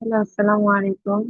Hello, আসসালামু আলাইকুম।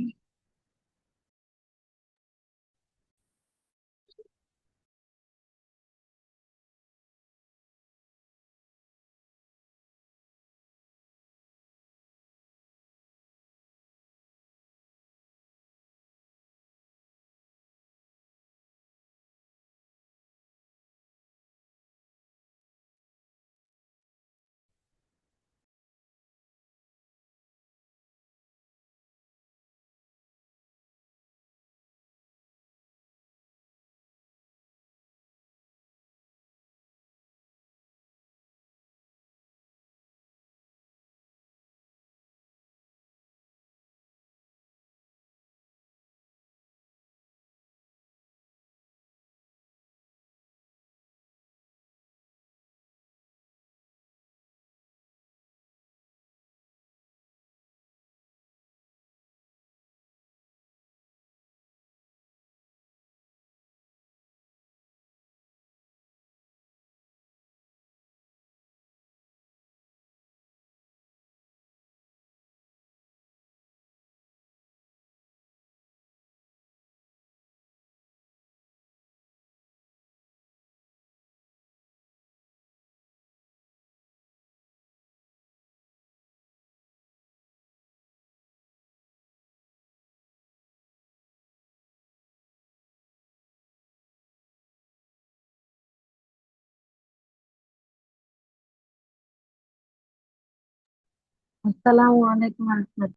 আসসালামু আলাইকুম আহমদ।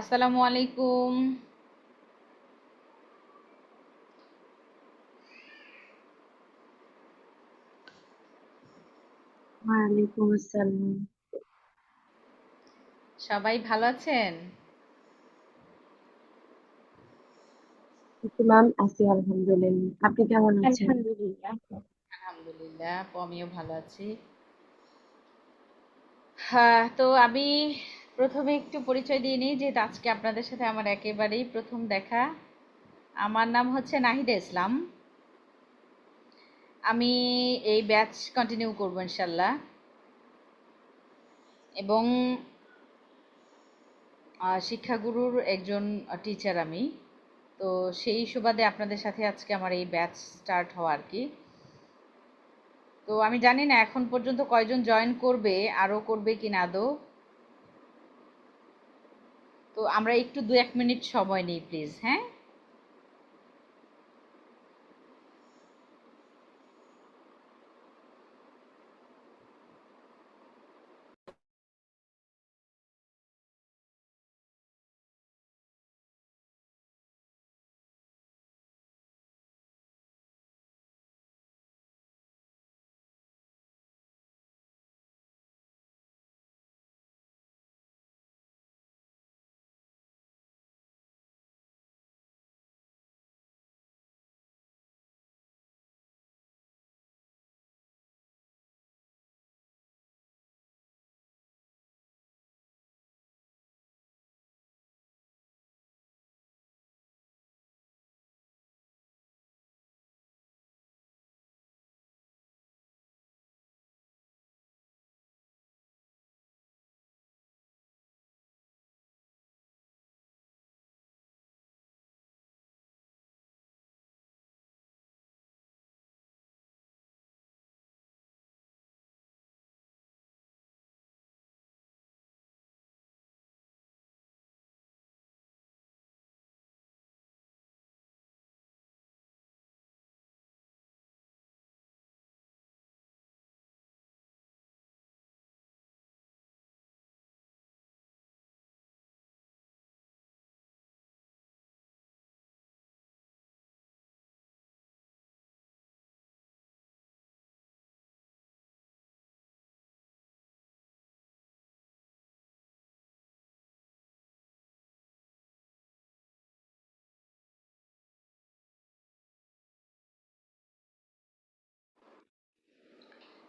আসসালামু আলাইকুম। ওয়ালাইকুম আসসালাম। সবাই ভালো আছেন? ম্যাম আছি আলহামদুলিল্লাহ। আপনি কেমন আছেন? আলহামদুলিল্লাহ। আলহামদুলিল্লাহ, আমিও ভালো আছি। হ্যাঁ, তো আমি প্রথমে একটু পরিচয় দিয়ে নিই, যেহেতু আজকে আপনাদের সাথে আমার একেবারেই প্রথম দেখা। আমার নাম হচ্ছে নাহিদা ইসলাম। আমি এই ব্যাচ কন্টিনিউ করবো ইনশাল্লাহ, এবং শিক্ষাগুরুর একজন টিচার আমি। তো সেই সুবাদে আপনাদের সাথে আজকে আমার এই ব্যাচ স্টার্ট হওয়া আর কি। তো আমি জানি না এখন পর্যন্ত কয়জন জয়েন করবে, আরও করবে কি না আদৌ। তো আমরা একটু 2-1 মিনিট সময় নিই প্লিজ, হ্যাঁ?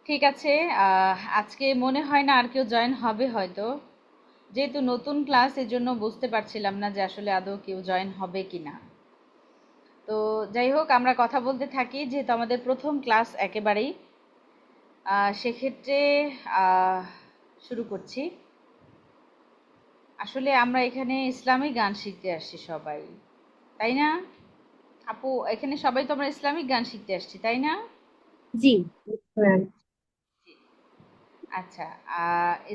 ঠিক আছে। আজকে মনে হয় না আর কেউ জয়েন হবে হয়তো, যেহেতু নতুন ক্লাস, এজন্য বুঝতে পারছিলাম না যে আসলে আদৌ কেউ জয়েন হবে কি না। তো যাই হোক, আমরা কথা বলতে থাকি, যেহেতু আমাদের প্রথম ক্লাস একেবারেই। সেক্ষেত্রে আহ, শুরু করছি। আসলে আমরা এখানে ইসলামিক গান শিখতে আসছি সবাই, তাই না? আপু, এখানে সবাই তো আমরা ইসলামিক গান শিখতে আসছি, তাই না? জি। ম্যাম। আচ্ছা।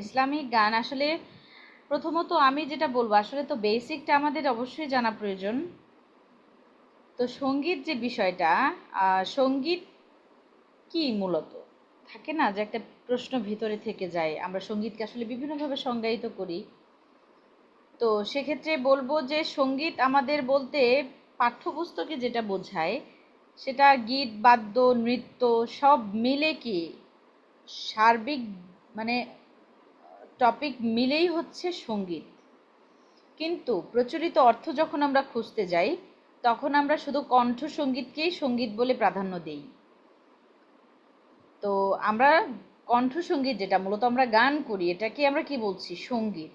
ইসলামিক গান আসলে প্রথমত আমি যেটা বলবো, আসলে তো বেসিকটা আমাদের অবশ্যই জানা প্রয়োজন। তো সঙ্গীত যে বিষয়টা, সঙ্গীত কি মূলত, থাকে না যে একটা প্রশ্ন ভিতরে থেকে যায়, আমরা সঙ্গীতকে আসলে বিভিন্নভাবে সংজ্ঞায়িত করি। তো সেক্ষেত্রে বলবো যে সঙ্গীত আমাদের বলতে পাঠ্যপুস্তকে যেটা বোঝায়, সেটা গীত, বাদ্য, নৃত্য সব মিলে কি সার্বিক, মানে টপিক মিলেই হচ্ছে সঙ্গীত। কিন্তু প্রচলিত অর্থ যখন আমরা খুঁজতে যাই, তখন আমরা শুধু কণ্ঠ সঙ্গীতকেই সঙ্গীত বলে প্রাধান্য দিই। তো আমরা কণ্ঠসঙ্গীত, যেটা মূলত আমরা গান করি, এটাকে আমরা কি বলছি? সঙ্গীত।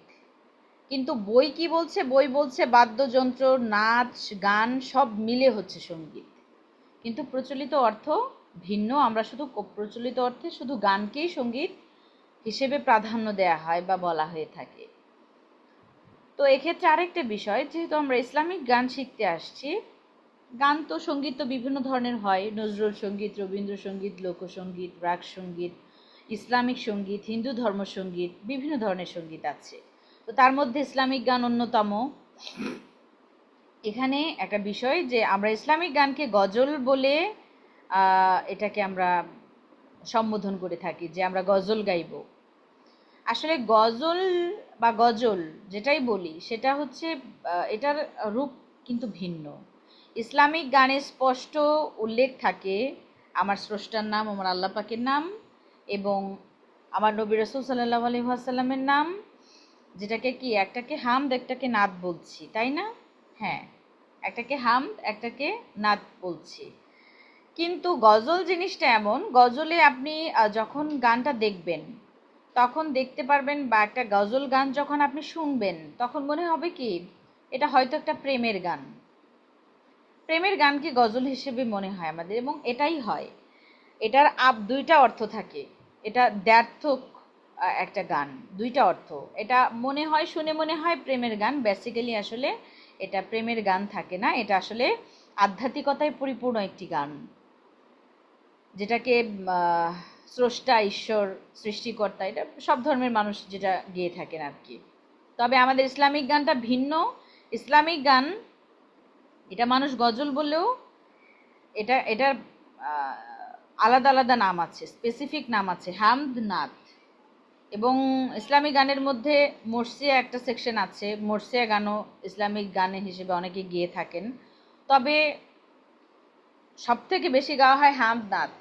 কিন্তু বই কি বলছে? বই বলছে বাদ্যযন্ত্র, নাচ, গান সব মিলে হচ্ছে সঙ্গীত। কিন্তু প্রচলিত অর্থ ভিন্ন। আমরা শুধু প্রচলিত অর্থে শুধু গানকেই সঙ্গীত হিসেবে প্রাধান্য দেয়া হয় বা বলা হয়ে থাকে। তো এক্ষেত্রে আরেকটা বিষয়, যেহেতু আমরা ইসলামিক গান শিখতে আসছি, গান তো সঙ্গীত তো বিভিন্ন ধরনের হয়, নজরুল সঙ্গীত, রবীন্দ্রসঙ্গীত, লোকসঙ্গীত, রাগ সঙ্গীত, ইসলামিক সঙ্গীত, হিন্দু ধর্ম সঙ্গীত, বিভিন্ন ধরনের সঙ্গীত আছে। তো তার মধ্যে ইসলামিক গান অন্যতম। এখানে একটা বিষয় যে আমরা ইসলামিক গানকে গজল বলে এটাকে আমরা সম্বোধন করে থাকি, যে আমরা গজল গাইব। আসলে গজল বা গজল যেটাই বলি সেটা হচ্ছে এটার রূপ কিন্তু ভিন্ন। ইসলামিক গানে স্পষ্ট উল্লেখ থাকে আমার স্রষ্টার নাম, আমার আল্লাহ পাকের নাম এবং আমার নবী রাসূল সাল্লাল্লাহু আলাইহি ওয়াসাল্লামের নাম, যেটাকে কি একটাকে হামদ একটাকে নাত বলছি, তাই না? হ্যাঁ, একটাকে হামদ একটাকে নাত বলছি। কিন্তু গজল জিনিসটা এমন, গজলে আপনি যখন গানটা দেখবেন তখন দেখতে পারবেন, বা একটা গজল গান যখন আপনি শুনবেন তখন মনে হবে কি এটা হয়তো একটা প্রেমের গান। প্রেমের গানকে গজল হিসেবে মনে হয় আমাদের, এবং এটাই হয়। এটার দুইটা অর্থ থাকে, এটা দ্ব্যর্থক একটা গান, দুইটা অর্থ। এটা মনে হয়, শুনে মনে হয় প্রেমের গান, বেসিক্যালি আসলে এটা প্রেমের গান থাকে না, এটা আসলে আধ্যাত্মিকতায় পরিপূর্ণ একটি গান, যেটাকে স্রষ্টা, ঈশ্বর, সৃষ্টিকর্তা, এটা সব ধর্মের মানুষ যেটা গেয়ে থাকেন আর কি। তবে আমাদের ইসলামিক গানটা ভিন্ন। ইসলামিক গান এটা মানুষ গজল বললেও এটার আলাদা আলাদা নাম আছে, স্পেসিফিক নাম আছে, হামদ, নাত। এবং ইসলামিক গানের মধ্যে মরসিয়া একটা সেকশন আছে, মরসিয়া গানও ইসলামিক গানে হিসেবে অনেকে গেয়ে থাকেন। তবে সব থেকে বেশি গাওয়া হয় হামদ, নাত।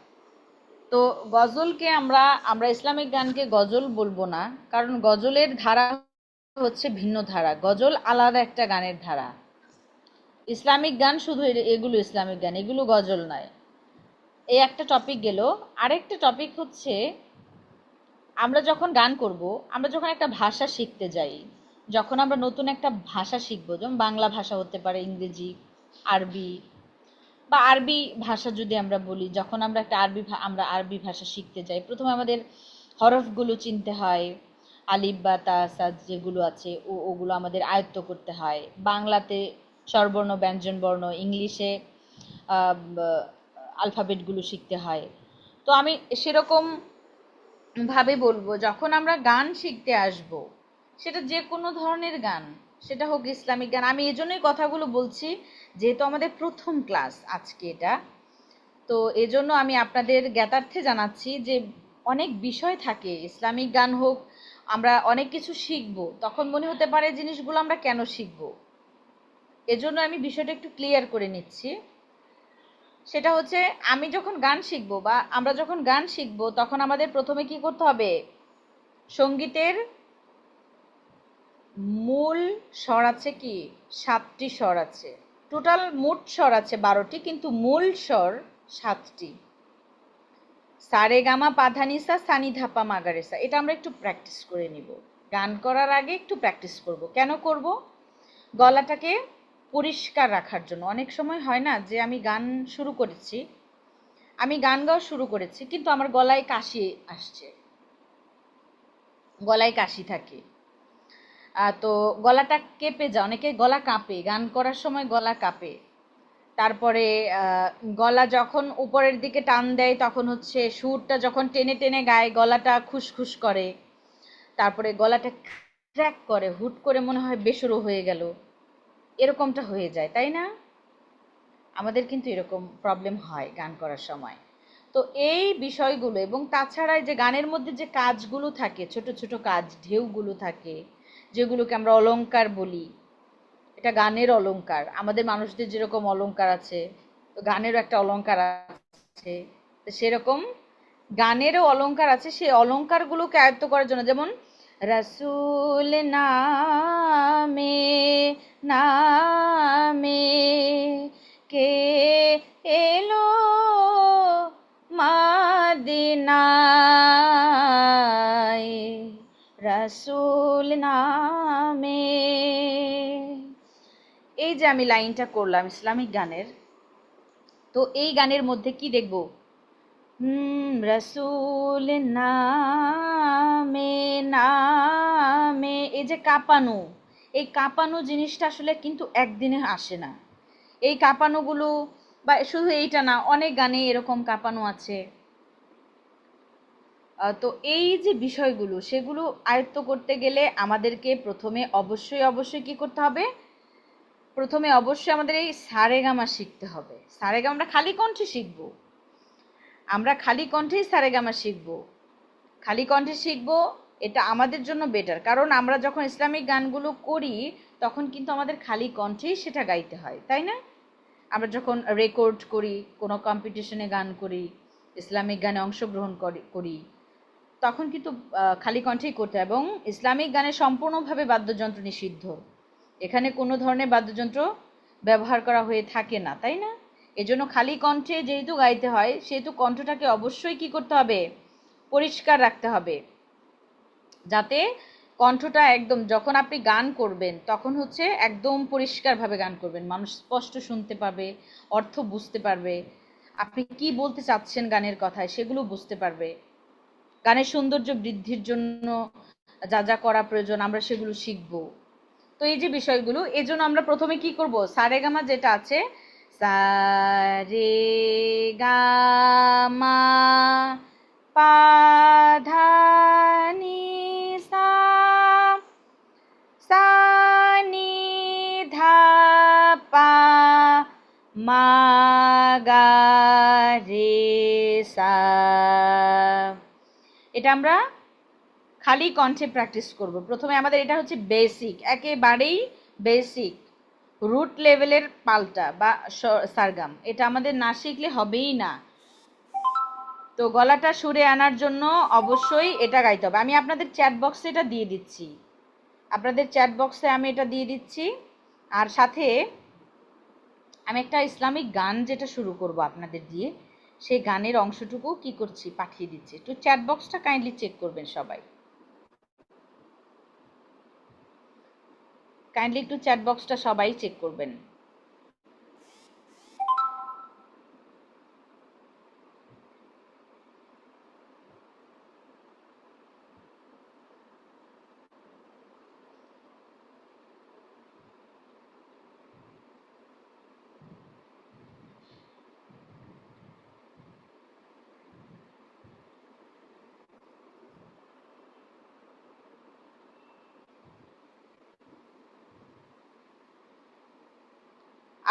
তো গজলকে আমরা আমরা ইসলামিক গানকে গজল বলবো না, কারণ গজলের ধারা হচ্ছে ভিন্ন ধারা, গজল আলাদা একটা গানের ধারা। ইসলামিক গান শুধু এগুলো ইসলামিক গান, এগুলো গজল নয়। এই একটা টপিক গেল। আরেকটা টপিক হচ্ছে, আমরা যখন গান করব, আমরা যখন একটা ভাষা শিখতে যাই, যখন আমরা নতুন একটা ভাষা শিখবো, যেমন বাংলা ভাষা হতে পারে, ইংরেজি, আরবি, বা আরবি ভাষা যদি আমরা বলি, যখন আমরা একটা আমরা আরবি ভাষা শিখতে যাই, প্রথমে আমাদের হরফগুলো চিনতে হয়, আলিফ বা তা সা যেগুলো আছে ওগুলো আমাদের আয়ত্ত করতে হয়। বাংলাতে স্বরবর্ণ, ব্যঞ্জন বর্ণ, ইংলিশে আলফাবেটগুলো শিখতে হয়। তো আমি সেরকম ভাবে বলবো, যখন আমরা গান শিখতে আসব, সেটা যে কোনো ধরনের গান, সেটা হোক ইসলামিক গান, আমি এজন্যই কথাগুলো বলছি যেহেতু আমাদের প্রথম ক্লাস আজকে এটা। তো এজন্য আমি আপনাদের জ্ঞাতার্থে জানাচ্ছি যে অনেক বিষয় থাকে, ইসলামিক গান হোক, আমরা অনেক কিছু শিখব, তখন মনে হতে পারে জিনিসগুলো আমরা কেন শিখব। এজন্য আমি বিষয়টা একটু ক্লিয়ার করে নিচ্ছি। সেটা হচ্ছে, আমি যখন গান শিখবো বা আমরা যখন গান শিখবো, তখন আমাদের প্রথমে কি করতে হবে? সঙ্গীতের মূল স্বর আছে কি 7টি স্বর আছে, টোটাল মোট স্বর আছে 12টি, কিন্তু মূল স্বর 7টি। সারে গামা পাধানিসা সানি ধাপা মাগারেসা, এটা আমরা একটু প্র্যাকটিস করে নিব। গান করার আগে একটু প্র্যাকটিস করব। কেন করব? গলাটাকে পরিষ্কার রাখার জন্য। অনেক সময় হয় না যে আমি গান শুরু করেছি, আমি গান গাওয়া শুরু করেছি, কিন্তু আমার গলায় কাশি আসছে, গলায় কাশি থাকে। তো গলাটা কেঁপে যায়, অনেকে গলা কাঁপে, গান করার সময় গলা কাঁপে। তারপরে গলা যখন উপরের দিকে টান দেয়, তখন হচ্ছে সুরটা যখন টেনে টেনে গায়, গলাটা খুসখুস করে। তারপরে গলাটা ক্র্যাক করে, হুট করে মনে হয় বেসুরো হয়ে গেল, এরকমটা হয়ে যায়, তাই না? আমাদের কিন্তু এরকম প্রবলেম হয় গান করার সময়। তো এই বিষয়গুলো, এবং তাছাড়া যে গানের মধ্যে যে কাজগুলো থাকে, ছোট ছোট কাজ, ঢেউগুলো থাকে, যেগুলোকে আমরা অলংকার বলি, এটা গানের অলংকার। আমাদের মানুষদের যেরকম অলংকার আছে, তো গানেরও একটা অলংকার আছে, তো সেরকম গানেরও অলংকার আছে। সেই অলংকারগুলোকে আয়ত্ত করার জন্য, যেমন রাসূল নামে নামে কে এলো মাদিনায়, রাসূল নামে। এই যে আমি লাইনটা করলাম ইসলামিক গানের, তো এই গানের মধ্যে কি দেখব? রাসূল নামে নামে, এই যে কাঁপানো, এই কাঁপানো জিনিসটা আসলে কিন্তু একদিনে আসে না। এই কাঁপানোগুলো, বা শুধু এইটা না, অনেক গানে এরকম কাঁপানো আছে। তো এই যে বিষয়গুলো, সেগুলো আয়ত্ত করতে গেলে আমাদেরকে প্রথমে অবশ্যই অবশ্যই কি করতে হবে? প্রথমে অবশ্যই আমাদের এই সারেগামা শিখতে হবে। সারেগামা আমরা খালি কণ্ঠে শিখব, আমরা খালি কণ্ঠেই সারেগামা শিখব, খালি কণ্ঠে শিখব। এটা আমাদের জন্য বেটার, কারণ আমরা যখন ইসলামিক গানগুলো করি তখন কিন্তু আমাদের খালি কণ্ঠেই সেটা গাইতে হয়, তাই না? আমরা যখন রেকর্ড করি, কোনো কম্পিটিশনে গান করি, ইসলামিক গানে অংশগ্রহণ করি, তখন কিন্তু খালি কণ্ঠেই করতে হয়। এবং ইসলামিক গানে সম্পূর্ণভাবে বাদ্যযন্ত্র নিষিদ্ধ, এখানে কোনো ধরনের বাদ্যযন্ত্র ব্যবহার করা হয়ে থাকে না, তাই না? এজন্য খালি কণ্ঠে যেহেতু গাইতে হয়, সেহেতু কণ্ঠটাকে অবশ্যই কি করতে হবে, পরিষ্কার রাখতে হবে, যাতে কণ্ঠটা একদম, যখন আপনি গান করবেন তখন হচ্ছে একদম পরিষ্কারভাবে গান করবেন, মানুষ স্পষ্ট শুনতে পাবে, অর্থ বুঝতে পারবে, আপনি কি বলতে চাচ্ছেন গানের কথায় সেগুলো বুঝতে পারবে। গানের সৌন্দর্য বৃদ্ধির জন্য যা যা করা প্রয়োজন আমরা সেগুলো শিখব। তো এই যে বিষয়গুলো, এই জন্য আমরা প্রথমে কি করব, সারেগামা যেটা আছে, সা রে গা মা পা ধা নি সা, সা নি ধা পা মা গা রে সা, এটা আমরা খালি কণ্ঠে প্র্যাকটিস করব। প্রথমে আমাদের এটা হচ্ছে বেসিক, একেবারেই বেসিক রুট লেভেলের পাল্টা বা সারগাম, এটা আমাদের না শিখলে হবেই না। তো গলাটা সুরে আনার জন্য অবশ্যই এটা গাইতে হবে। আমি আপনাদের চ্যাট বক্সে এটা দিয়ে দিচ্ছি, আপনাদের চ্যাট বক্সে আমি এটা দিয়ে দিচ্ছি। আর সাথে আমি একটা ইসলামিক গান যেটা শুরু করব আপনাদের দিয়ে, সেই গানের অংশটুকু কি করছি পাঠিয়ে দিচ্ছি, একটু চ্যাট বক্সটা কাইন্ডলি চেক করবেন সবাই, কাইন্ডলি একটু চ্যাট বক্সটা সবাই চেক করবেন।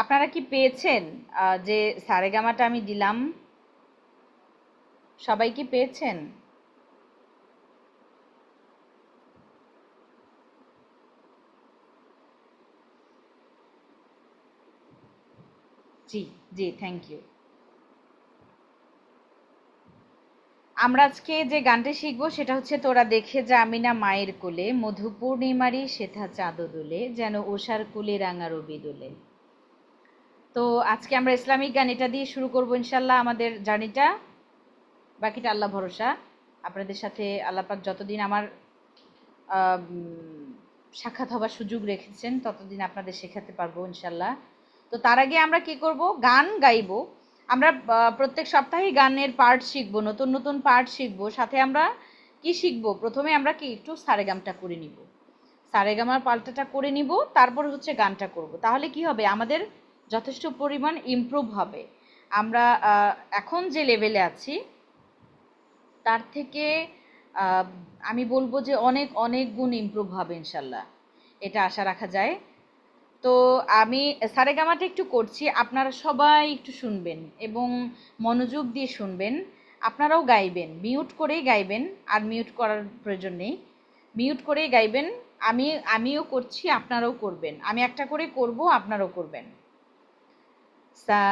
আপনারা কি পেয়েছেন যে সারেগামাটা আমি দিলাম? সবাই কি পেয়েছেন? জি জি, থ্যাংক ইউ। আমরা আজকে যে গানটা শিখবো সেটা হচ্ছে, তোরা দেখে যা আমি না মায়ের কোলে, মধু পূর্ণিমারি সেথা চাঁদ দোলে, যেন ওষার কুলে রাঙা রবি দোলে। তো আজকে আমরা ইসলামিক গান এটা দিয়ে শুরু করবো ইনশাল্লাহ আমাদের জার্নিটা, বাকিটা আল্লাহ ভরসা। আপনাদের সাথে আল্লাহ পাক যতদিন আমার সাক্ষাৎ হবার সুযোগ রেখেছেন ততদিন আপনাদের শেখাতে পারবো ইনশাল্লাহ। তো তার আগে আমরা কি করব, গান গাইবো। আমরা প্রত্যেক সপ্তাহেই গানের পার্ট শিখবো, নতুন নতুন পার্ট শিখবো। সাথে আমরা কি শিখবো, প্রথমে আমরা কি একটু সারেগামটা করে নিব, সারেগামার পাল্টাটা করে নিব, তারপর হচ্ছে গানটা করব। তাহলে কি হবে, আমাদের যথেষ্ট পরিমাণ ইমপ্রুভ হবে। আমরা এখন যে লেভেলে আছি তার থেকে আমি বলবো যে অনেক অনেক গুণ ইমপ্রুভ হবে ইনশাল্লাহ, এটা আশা রাখা যায়। তো আমি সারেগামাটা একটু করছি, আপনারা সবাই একটু শুনবেন এবং মনোযোগ দিয়ে শুনবেন। আপনারাও গাইবেন, মিউট করেই গাইবেন, আর মিউট করার প্রয়োজন নেই, মিউট করেই গাইবেন। আমিও করছি, আপনারাও করবেন, আমি একটা করে করব, আপনারাও করবেন। সা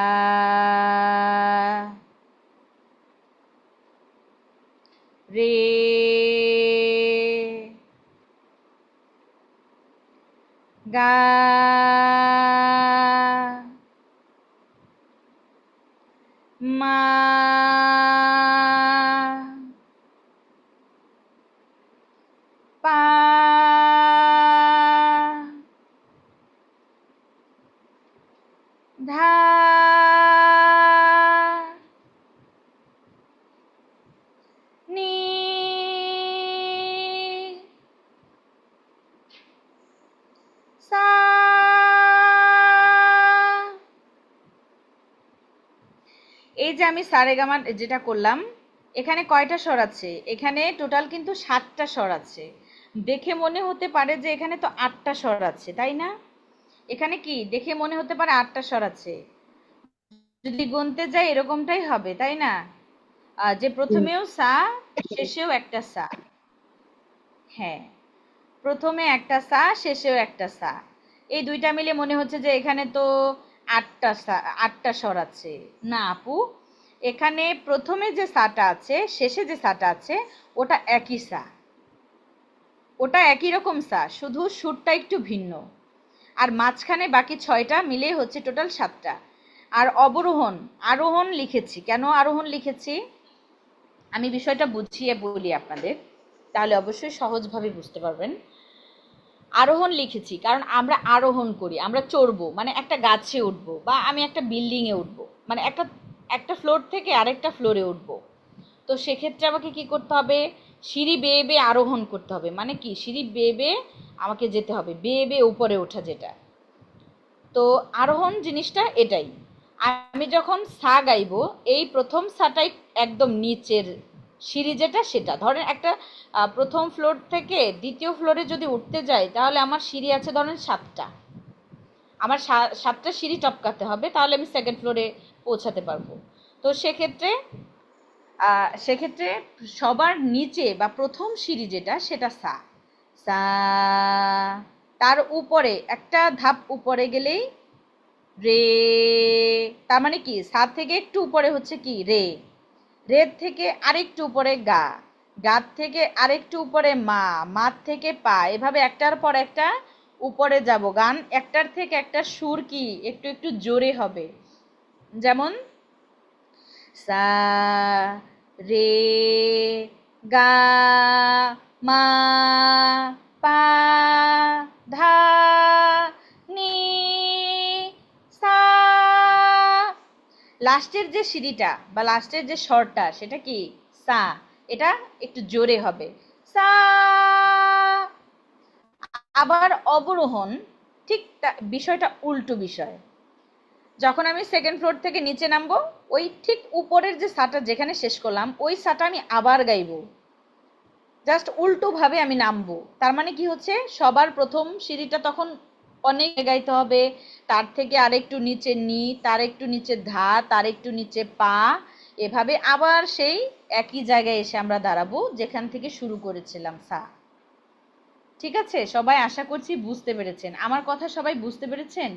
রে গা মা পা ধা নি সা। এই যে আমি সারেগামা যেটা করলাম, এখানে কয়টা স্বর আছে, এখানে টোটাল কিন্তু 7টা স্বর আছে। দেখে মনে হতে পারে যে এখানে তো 8টা স্বর আছে, তাই না? এখানে কি দেখে মনে হতে পারে 8টা স্বর আছে, যদি গুনতে যাই এরকমটাই হবে, তাই না? যে প্রথমেও সা, শেষেও একটা সা। হ্যাঁ, প্রথমে একটা সা, শেষেও একটা সা। এই দুইটা মিলে মনে হচ্ছে যে এখানে তো আটটা সা, আটটা স্বর আছে। না আপু, এখানে প্রথমে যে সাটা আছে, শেষে যে সাটা আছে, ওটা একই সা, ওটা একই রকম সা, শুধু সুরটা একটু ভিন্ন। আর মাঝখানে বাকি 6টা মিলে হচ্ছে টোটাল 7টা। আর অবরোহণ, আরোহণ লিখেছি। কেন আরোহণ লিখেছি আমি বিষয়টা বুঝিয়ে বলি আপনাদের, তাহলে অবশ্যই সহজভাবে বুঝতে পারবেন। আরোহণ লিখেছি কারণ আমরা আরোহণ করি, আমরা চড়বো, মানে একটা গাছে উঠবো বা আমি একটা বিল্ডিংয়ে উঠবো, মানে একটা একটা ফ্লোর থেকে আরেকটা ফ্লোরে উঠবো। তো সেক্ষেত্রে আমাকে কি করতে হবে, সিঁড়ি বেয়ে বেয়ে আরোহণ করতে হবে। মানে কি, সিঁড়ি বেয়ে বেয়ে আমাকে যেতে হবে, বেয়ে বেয়ে উপরে ওঠা যেটা। তো আরোহণ জিনিসটা এটাই। আমি যখন সা গাইবো, এই প্রথম সাটাই একদম নিচের সিঁড়ি যেটা, সেটা ধরেন একটা প্রথম ফ্লোর থেকে দ্বিতীয় ফ্লোরে যদি উঠতে যাই, তাহলে আমার সিঁড়ি আছে ধরেন 7টা, আমার 7টা সিঁড়ি টপকাতে হবে, তাহলে আমি সেকেন্ড ফ্লোরে পৌঁছাতে পারবো। তো সেক্ষেত্রে সেক্ষেত্রে সবার নিচে বা প্রথম সিঁড়ি যেটা, সেটা সা। সা, তার উপরে একটা ধাপ উপরে গেলেই রে। তার মানে কি, সা থেকে একটু উপরে হচ্ছে কি রে, রে থেকে আরেকটু উপরে গা, গা থেকে আরেকটু উপরে মা, মা থেকে পা, এভাবে একটার পর একটা উপরে যাব। গান একটার থেকে একটা সুর কি একটু একটু জোরে হবে। যেমন সা, রে, গা, মা, পা, ধা, নি, সা। লাস্টের যে সিঁড়িটা বা লাস্টের যে স্বরটা, সেটা কি সা, এটা একটু জোরে হবে, সা। আবার অবরোহণ ঠিক বিষয়টা উল্টো বিষয়। যখন আমি সেকেন্ড ফ্লোর থেকে নিচে নামবো, ওই ঠিক উপরের যে সাটা যেখানে শেষ করলাম, ওই সাটা আমি আবার গাইবো, জাস্ট উল্টো ভাবে আমি নামবো। তার মানে কি হচ্ছে, সবার প্রথম সিঁড়িটা তখন অনেক গাইতে হবে, তার থেকে আরেকটু নিচে নি, তার একটু নিচে ধা, তার একটু নিচে পা, এভাবে আবার সেই একই জায়গায় এসে আমরা দাঁড়াবো যেখান থেকে শুরু করেছিলাম সা। ঠিক আছে, সবাই আশা করছি বুঝতে পেরেছেন আমার কথা, সবাই বুঝতে পেরেছেন?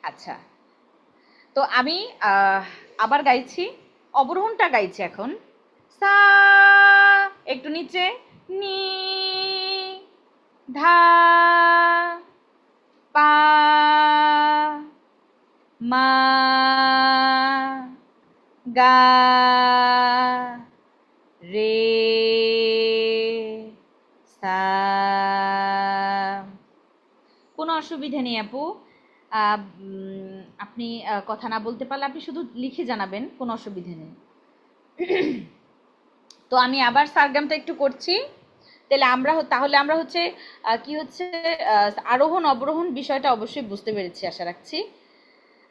আচ্ছা, তো আমি আবার গাইছি, অবরোহণটা গাইছি এখন। সা, একটু নিচে, নি, ধা, পা, মা, গা, রে, সা। কোনো অসুবিধা নেই আপু। আপনি কথা না বলতে পারলে আপনি শুধু লিখে জানাবেন, কোনো অসুবিধা নেই। তো আমি আবার সারগামটা একটু করছি, তাহলে আমরা হচ্ছে কি হচ্ছে, আরোহণ অবরোহণ বিষয়টা অবশ্যই বুঝতে পেরেছি আশা রাখছি।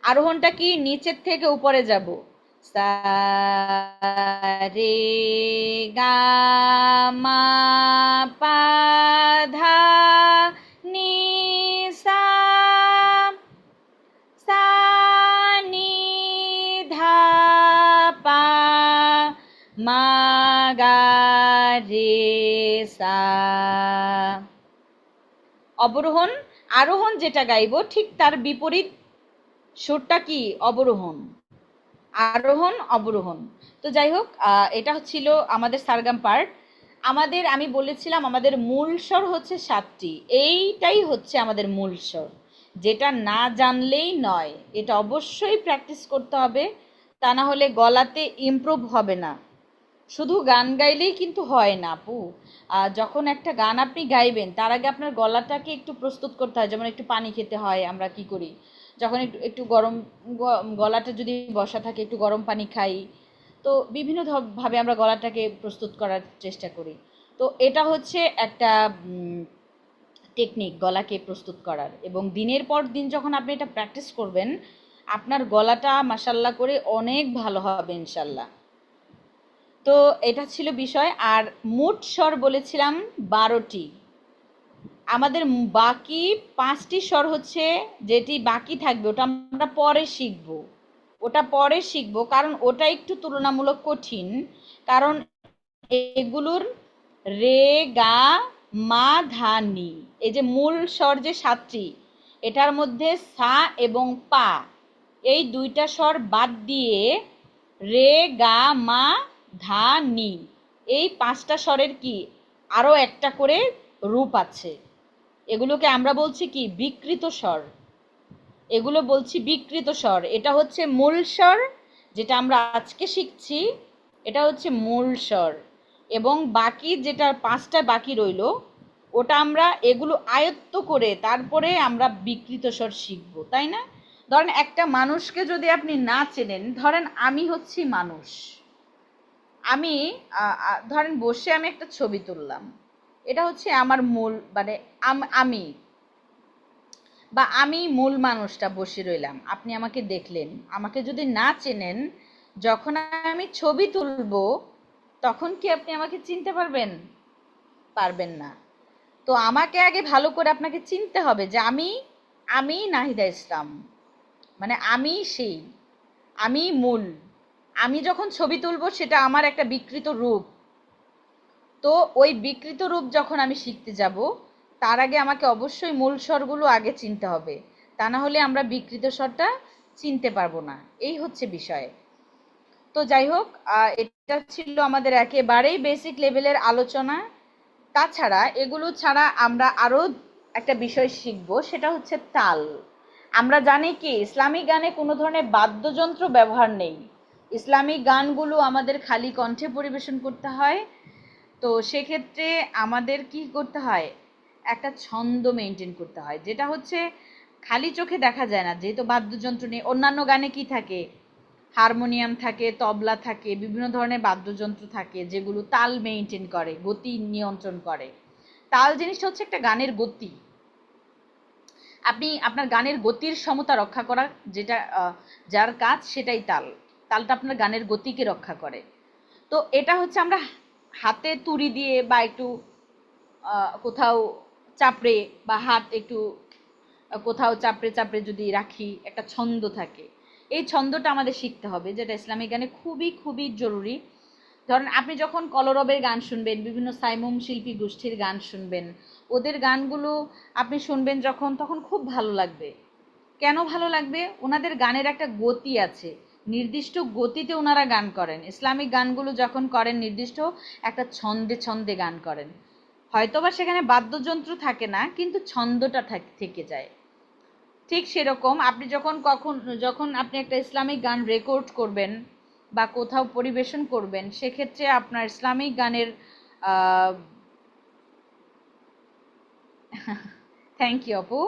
আরোহণটা কি, নিচের থেকে উপরে যাব, সা, রে, গা, মা, পা, ধা, নি, সা, সা, নি, ধা, পা, মা, গা, রে, সা। অবরোহণ, আরোহণ যেটা গাইবো ঠিক তার বিপরীত সুরটা কি, অবরোহণ। আরোহণ অবরোহণ। তো যাই হোক, এটা হচ্ছিল আমাদের সারগাম পার্ট। আমি বলেছিলাম আমাদের মূল স্বর হচ্ছে 7টি, এইটাই হচ্ছে আমাদের মূল স্বর, যেটা না জানলেই নয়, এটা অবশ্যই প্র্যাকটিস করতে হবে, তা না হলে গলাতে ইমপ্রুভ হবে না। শুধু গান গাইলেই কিন্তু হয় না আপু। যখন একটা গান আপনি গাইবেন, তার আগে আপনার গলাটাকে একটু প্রস্তুত করতে হয়। যেমন একটু পানি খেতে হয়, আমরা কি করি যখন একটু একটু গরম, গলাটা যদি বসা থাকে একটু গরম পানি খাই। তো বিভিন্ন ভাবে আমরা গলাটাকে প্রস্তুত করার চেষ্টা করি। তো এটা হচ্ছে একটা টেকনিক গলাকে প্রস্তুত করার, এবং দিনের পর দিন যখন আপনি এটা প্র্যাকটিস করবেন, আপনার গলাটা মাশাল্লাহ করে অনেক ভালো হবে ইনশাল্লাহ। তো এটা ছিল বিষয়। আর মোট স্বর বলেছিলাম 12টি। আমাদের বাকি 5টি স্বর হচ্ছে, যেটি বাকি থাকবে ওটা আমরা পরে শিখব। ওটা পরে শিখবো, কারণ ওটা একটু তুলনামূলক কঠিন। কারণ এগুলোর রে, গা, মা, ধা, নি, এই যে মূল স্বর যে 7টি, এটার মধ্যে সা এবং পা, এই 2টা স্বর বাদ দিয়ে রে, গা, মা, ধা, নি, এই 5টা স্বরের কি আরো একটা করে রূপ আছে। এগুলোকে আমরা বলছি কি বিকৃত স্বর। এগুলো বলছি বিকৃত স্বর। এটা হচ্ছে মূল স্বর, যেটা আমরা আজকে শিখছি, এটা হচ্ছে মূল স্বর। এবং বাকি যেটা 5টা বাকি রইল, ওটা আমরা এগুলো আয়ত্ত করে তারপরে আমরা বিকৃত স্বর শিখব, তাই না? ধরেন একটা মানুষকে যদি আপনি না চেনেন, ধরেন আমি হচ্ছি মানুষ, আমি ধরেন বসে আমি একটা ছবি তুললাম, এটা হচ্ছে আমার মূল, মানে আমি, বা আমি মূল মানুষটা বসে রইলাম, আপনি আমাকে দেখলেন। আমাকে যদি না চেনেন, যখন আমি ছবি তুলব তখন কি আপনি আমাকে চিনতে পারবেন? পারবেন না। তো আমাকে আগে ভালো করে আপনাকে চিনতে হবে যে আমি নাহিদা ইসলাম, মানে আমি সেই, আমি মূল। আমি যখন ছবি তুলব সেটা আমার একটা বিকৃত রূপ। তো ওই বিকৃত রূপ যখন আমি শিখতে যাব, তার আগে আমাকে অবশ্যই মূল স্বরগুলো আগে চিনতে হবে, তা না হলে আমরা বিকৃত স্বরটা চিনতে পারবো না। এই হচ্ছে বিষয়। তো যাই হোক, এটা ছিল আমাদের একেবারেই বেসিক লেভেলের আলোচনা। তাছাড়া এগুলো ছাড়া আমরা আরো একটা বিষয় শিখবো, সেটা হচ্ছে তাল। আমরা জানি কি ইসলামিক গানে কোনো ধরনের বাদ্যযন্ত্র ব্যবহার নেই। ইসলামিক গানগুলো আমাদের খালি কণ্ঠে পরিবেশন করতে হয়। তো সেক্ষেত্রে আমাদের কি করতে হয়, একটা ছন্দ মেনটেন করতে হয়, যেটা হচ্ছে খালি চোখে দেখা যায় না, যেহেতু বাদ্যযন্ত্র নেই। অন্যান্য গানে কি থাকে, হারমোনিয়াম থাকে, তবলা থাকে, বিভিন্ন ধরনের বাদ্যযন্ত্র থাকে যেগুলো তাল মেনটেন করে, গতি নিয়ন্ত্রণ করে। তাল জিনিসটা হচ্ছে একটা গানের গতি। আপনি আপনার গানের গতির সমতা রক্ষা করা, যেটা যার কাজ সেটাই তাল। তালটা আপনার গানের গতিকে রক্ষা করে। তো এটা হচ্ছে আমরা হাতে তুড়ি দিয়ে বা একটু কোথাও চাপড়ে, বা হাত একটু কোথাও চাপড়ে চাপড়ে যদি রাখি, একটা ছন্দ থাকে। এই ছন্দটা আমাদের শিখতে হবে, যেটা ইসলামিক গানে খুবই খুবই জরুরি। ধরেন আপনি যখন কলরবের গান শুনবেন, বিভিন্ন সাইমুম শিল্পী গোষ্ঠীর গান শুনবেন, ওদের গানগুলো আপনি শুনবেন যখন, তখন খুব ভালো লাগবে। কেন ভালো লাগবে? ওনাদের গানের একটা গতি আছে, নির্দিষ্ট গতিতে ওনারা গান করেন। ইসলামিক গানগুলো যখন করেন নির্দিষ্ট একটা ছন্দে ছন্দে গান করেন। হয়তোবা সেখানে বাদ্যযন্ত্র থাকে না, কিন্তু ছন্দটা থেকে যায়। ঠিক সেরকম আপনি যখন আপনি একটা ইসলামিক গান রেকর্ড করবেন বা কোথাও পরিবেশন করবেন, সেক্ষেত্রে আপনার ইসলামিক গানের থ্যাংক ইউ আপু।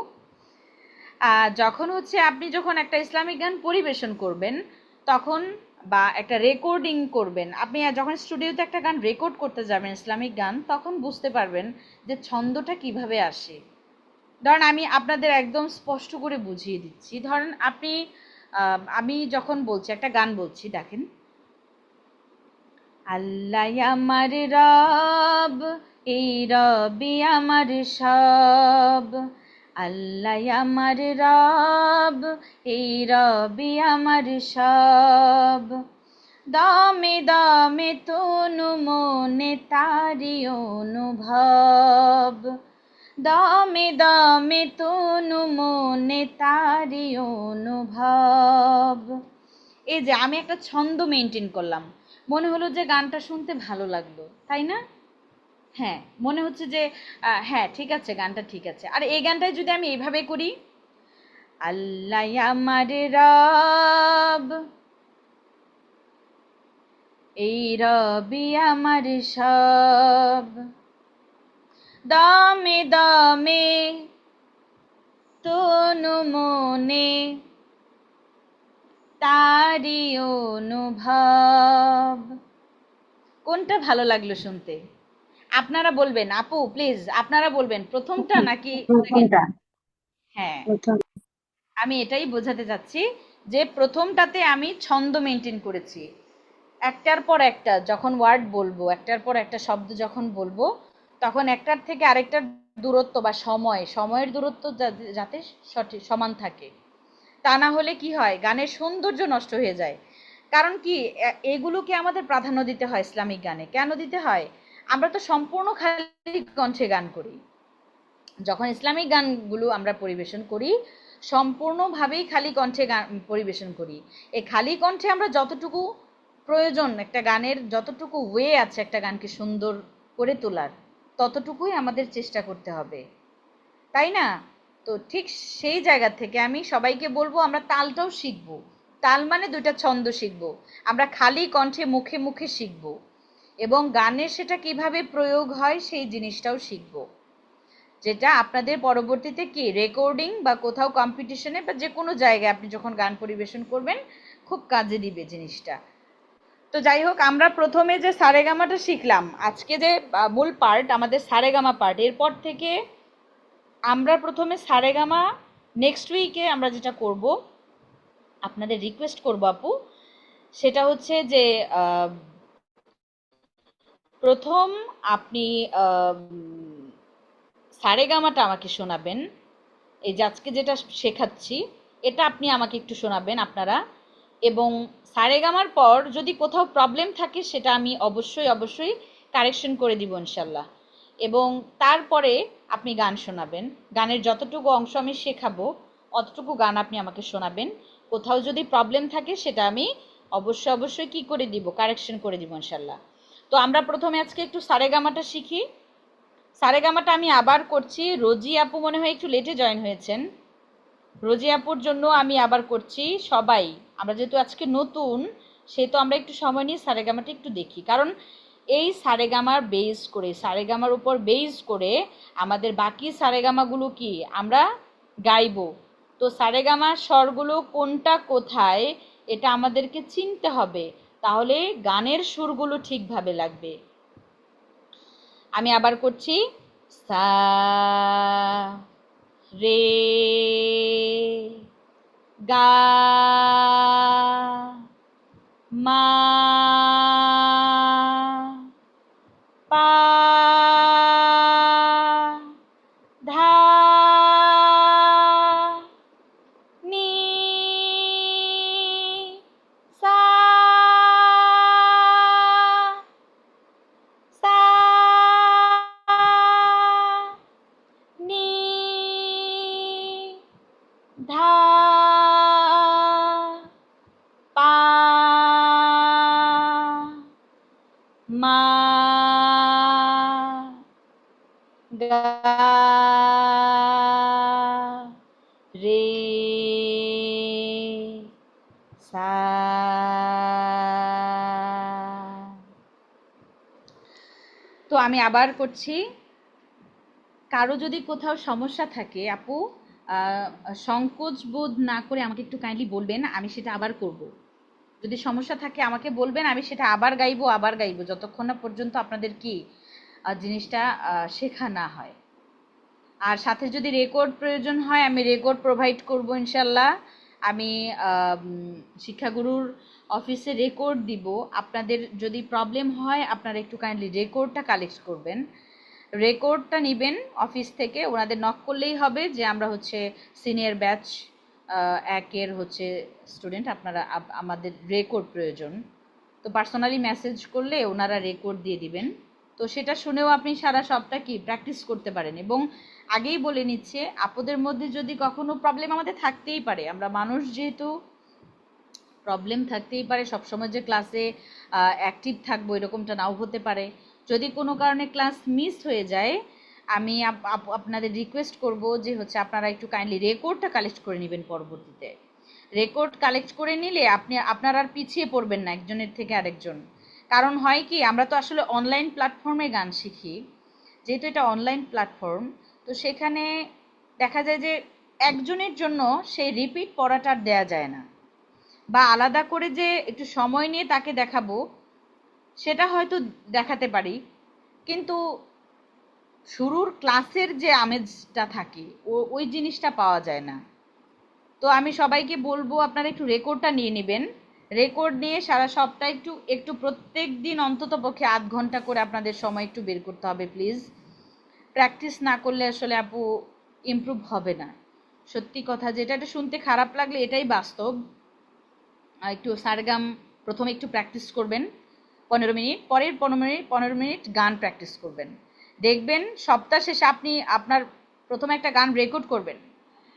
যখন হচ্ছে আপনি যখন একটা ইসলামিক গান পরিবেশন করবেন তখন, বা একটা রেকর্ডিং করবেন, আপনি যখন স্টুডিওতে একটা গান রেকর্ড করতে যাবেন ইসলামিক গান, তখন বুঝতে পারবেন যে ছন্দটা কিভাবে আসে। ধরেন আমি আপনাদের একদম স্পষ্ট করে বুঝিয়ে দিচ্ছি। ধরেন আপনি আমি যখন বলছি, একটা গান বলছি, দেখেন, আল্লাহ আমার রব, এই রবি আমার সব, আল্লাহ আমার রব, এই রবি আমার সব, দমে দমে তনু মনে তারি অনুভব, দমে দমে তনু মনে তারি অনুভব। এই যে আমি একটা ছন্দ মেনটেন করলাম, মনে হলো যে গানটা শুনতে ভালো লাগলো, তাই না? হ্যাঁ, মনে হচ্ছে যে হ্যাঁ ঠিক আছে, গানটা ঠিক আছে। আর এই গানটাই যদি আমি এইভাবে করি, আল্লাহ আমার রব, এই রবি আমার সব, দমে দমে তনু মনে তারি অনুভব। কোনটা ভালো লাগলো শুনতে? আপনারা বলবেন, আপু প্লিজ আপনারা বলবেন প্রথমটা নাকি সেকেন্ড? প্রথমটা। হ্যাঁ, প্রথম। আমি এটাই বোঝাতে চাচ্ছি যে প্রথমটাতে আমি ছন্দ মেনটেন করেছি। একটার পর একটা যখন ওয়ার্ড বলবো, একটার পর একটা শব্দ যখন বলবো, তখন একটার থেকে আরেকটার দূরত্ব বা সময়ের দূরত্ব যাতে সঠিক সমান থাকে, তা না হলে কি হয়, গানের সৌন্দর্য নষ্ট হয়ে যায়। কারণ কি, এগুলোকে আমাদের প্রাধান্য দিতে হয় ইসলামিক গানে। কেন দিতে হয়? আমরা তো সম্পূর্ণ খালি কণ্ঠে গান করি। যখন ইসলামিক গানগুলো আমরা পরিবেশন করি, সম্পূর্ণভাবেই খালি কণ্ঠে গান পরিবেশন করি। এই খালি কণ্ঠে আমরা যতটুকু প্রয়োজন, একটা গানের যতটুকু ওয়ে আছে একটা গানকে সুন্দর করে তোলার, ততটুকুই আমাদের চেষ্টা করতে হবে, তাই না? তো ঠিক সেই জায়গা থেকে আমি সবাইকে বলবো, আমরা তালটাও শিখবো। তাল মানে দুইটা ছন্দ শিখবো। আমরা খালি কণ্ঠে মুখে মুখে শিখবো, এবং গানে সেটা কিভাবে প্রয়োগ হয় সেই জিনিসটাও শিখবো, যেটা আপনাদের পরবর্তীতে কি রেকর্ডিং বা কোথাও কম্পিটিশনে বা যে কোনো জায়গায় আপনি যখন গান পরিবেশন করবেন খুব কাজে দিবে জিনিসটা। তো যাই হোক, আমরা প্রথমে যে সারেগামাটা শিখলাম, আজকে যে মূল পার্ট আমাদের সারেগামা পার্ট, এরপর থেকে আমরা প্রথমে সারেগামা, নেক্সট উইকে আমরা যেটা করব, আপনাদের রিকোয়েস্ট করব আপু, সেটা হচ্ছে যে প্রথম আপনি সারেগামাটা আমাকে শোনাবেন। এই যে আজকে যেটা শেখাচ্ছি এটা আপনি আমাকে একটু শোনাবেন আপনারা, এবং সারেগামার পর যদি কোথাও প্রবলেম থাকে সেটা আমি অবশ্যই অবশ্যই কারেকশন করে দিব ইনশাল্লাহ। এবং তারপরে আপনি গান শোনাবেন, গানের যতটুকু অংশ আমি শেখাবো অতটুকু গান আপনি আমাকে শোনাবেন। কোথাও যদি প্রবলেম থাকে সেটা আমি অবশ্যই অবশ্যই কি করে দিব, কারেকশন করে দিব ইনশাল্লাহ। তো আমরা প্রথমে আজকে একটু সারেগামাটা শিখি। সারেগামাটা আমি আবার করছি, রোজি আপু মনে হয় একটু লেটে জয়েন হয়েছেন, রোজি আপুর জন্য আমি আবার করছি। সবাই আমরা যেহেতু আজকে নতুন, সেহেতু আমরা একটু সময় নিয়ে সারেগামাটা একটু দেখি, কারণ এই সারেগামার বেস করে, সারেগামার উপর বেস করে আমাদের বাকি সারেগামাগুলো কি আমরা গাইবো। তো সারেগামার স্বরগুলো কোনটা কোথায় এটা আমাদেরকে চিনতে হবে, তাহলে গানের সুরগুলো ঠিকভাবে লাগবে। আমি আবার করছি, সা রে গা মা পা ধা নি সা সা নি ধা পা মা গা রে সা। তো আমি আবার করছি, কারো যদি কোথাও সমস্যা থাকে আপু সংকোচ বোধ না করে আমাকে একটু কাইন্ডলি বলবেন, আমি সেটা আবার করব। যদি সমস্যা থাকে আমাকে বলবেন, আমি সেটা আবার গাইবো যতক্ষণ না পর্যন্ত আপনাদের কি জিনিসটা শেখা না হয়। আর সাথে যদি রেকর্ড প্রয়োজন হয় আমি রেকর্ড প্রোভাইড করব ইনশাল্লাহ। আমি শিক্ষাগুরুর অফিসে রেকর্ড দিব। আপনাদের যদি প্রবলেম হয় আপনারা একটু কাইন্ডলি রেকর্ডটা কালেক্ট করবেন, রেকর্ডটা নেবেন অফিস থেকে, ওনাদের নক করলেই হবে যে আমরা হচ্ছে সিনিয়র ব্যাচ একের হচ্ছে স্টুডেন্ট, আপনারা আমাদের রেকর্ড প্রয়োজন। তো পার্সোনালি মেসেজ করলে ওনারা রেকর্ড দিয়ে দিবেন। তো সেটা শুনেও আপনি সারা সপ্তাহ কি প্র্যাকটিস করতে পারেন। এবং আগেই বলে নিচ্ছে, আপনাদের মধ্যে যদি কখনো প্রবলেম, আমাদের থাকতেই পারে, আমরা মানুষ যেহেতু, প্রবলেম থাকতেই পারে, সবসময় যে ক্লাসে অ্যাক্টিভ থাকবো এরকমটা নাও হতে পারে। যদি কোনো কারণে ক্লাস মিস হয়ে যায়, আমি আপনাদের রিকোয়েস্ট করব যে হচ্ছে আপনারা একটু কাইন্ডলি রেকর্ডটা কালেক্ট করে নেবেন পরবর্তীতে। রেকর্ড কালেক্ট করে নিলে আপনারা আর পিছিয়ে পড়বেন না একজনের থেকে আরেকজন। কারণ হয় কি, আমরা তো আসলে অনলাইন প্ল্যাটফর্মে গান শিখি, যেহেতু এটা অনলাইন প্ল্যাটফর্ম, তো সেখানে দেখা যায় যে একজনের জন্য সেই রিপিট পড়াটা আর দেয়া যায় না, বা আলাদা করে যে একটু সময় নিয়ে তাকে দেখাবো সেটা হয়তো দেখাতে পারি, কিন্তু শুরুর ক্লাসের যে আমেজটা থাকে ওই জিনিসটা পাওয়া যায় না। তো আমি সবাইকে বলবো আপনারা একটু রেকর্ডটা নিয়ে নেবেন, রেকর্ড নিয়ে সারা সপ্তাহ একটু একটু প্রত্যেক দিন অন্তত পক্ষে আধ ঘন্টা করে আপনাদের সময় একটু বের করতে হবে প্লিজ। প্র্যাকটিস না করলে আসলে আপু ইমপ্রুভ হবে না। সত্যি কথা, যেটা একটু শুনতে খারাপ লাগলে এটাই বাস্তব। একটু সারেগাম প্রথমে একটু প্র্যাকটিস করবেন 15 মিনিট, পরের 15 মিনিট গান প্র্যাকটিস করবেন। দেখবেন সপ্তাহ শেষে আপনি আপনার প্রথমে একটা গান রেকর্ড করবেন।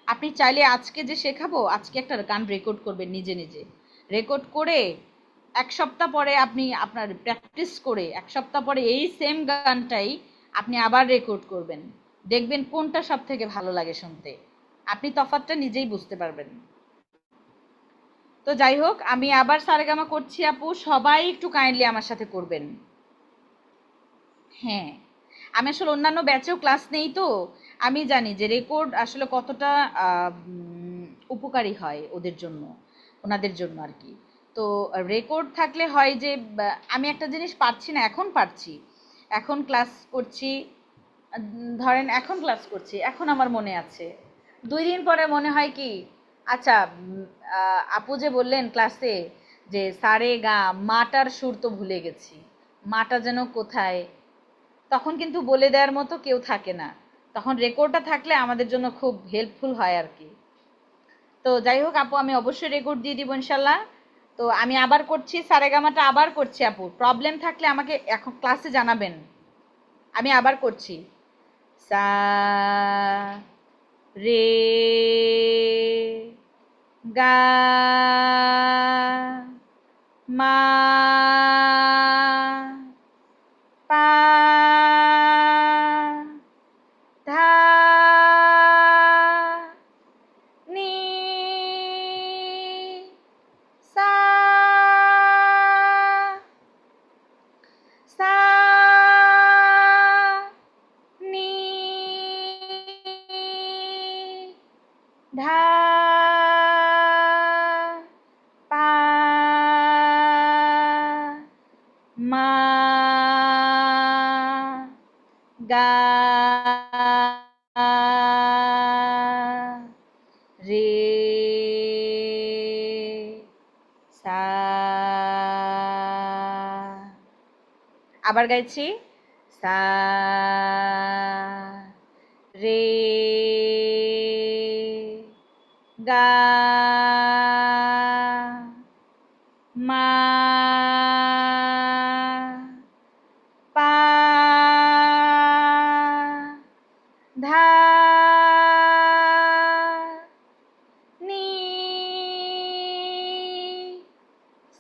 আপনি চাইলে আজকে যে শেখাবো আজকে একটা গান রেকর্ড করবেন নিজে নিজে। রেকর্ড করে 1 সপ্তাহ পরে আপনি আপনার প্র্যাকটিস করে 1 সপ্তাহ পরে এই সেম গানটাই আপনি আবার রেকর্ড করবেন। দেখবেন কোনটা সব থেকে ভালো লাগে শুনতে, আপনি তফাৎটা নিজেই বুঝতে পারবেন। তো যাই হোক, আমি আবার সারেগামা করছি আপু, সবাই একটু কাইন্ডলি আমার সাথে করবেন। হ্যাঁ, আমি আসলে অন্যান্য ব্যাচেও ক্লাস নেই, তো আমি জানি যে রেকর্ড আসলে কতটা উপকারী হয় ওদের জন্য, ওনাদের জন্য আর কি। তো রেকর্ড থাকলে হয় যে আমি একটা জিনিস পারছি না, এখন পারছি, এখন ক্লাস করছি, ধরেন এখন ক্লাস করছি, এখন আমার মনে আছে, 2 দিন পরে মনে হয় কি, আচ্ছা আপু যে বললেন ক্লাসে যে সারে গা মাটার সুর তো ভুলে গেছি, মাটা যেন কোথায়, তখন কিন্তু বলে দেওয়ার মতো কেউ থাকে না। তখন রেকর্ডটা থাকলে আমাদের জন্য খুব হেল্পফুল হয় আর কি। তো যাই হোক আপু, আমি অবশ্যই রেকর্ড দিয়ে দিব ইনশাল্লাহ। তো আমি আবার করছি, সারেগামাটা আবার করছি আপু, প্রবলেম থাকলে আমাকে এখন ক্লাসে জানাবেন। আমি আবার করছি, সা রে গা মা পা ধা নি সা সা নি ধা পা মা গা রে সা। আবার গাইছি, সা রে গা মা পা ধা নি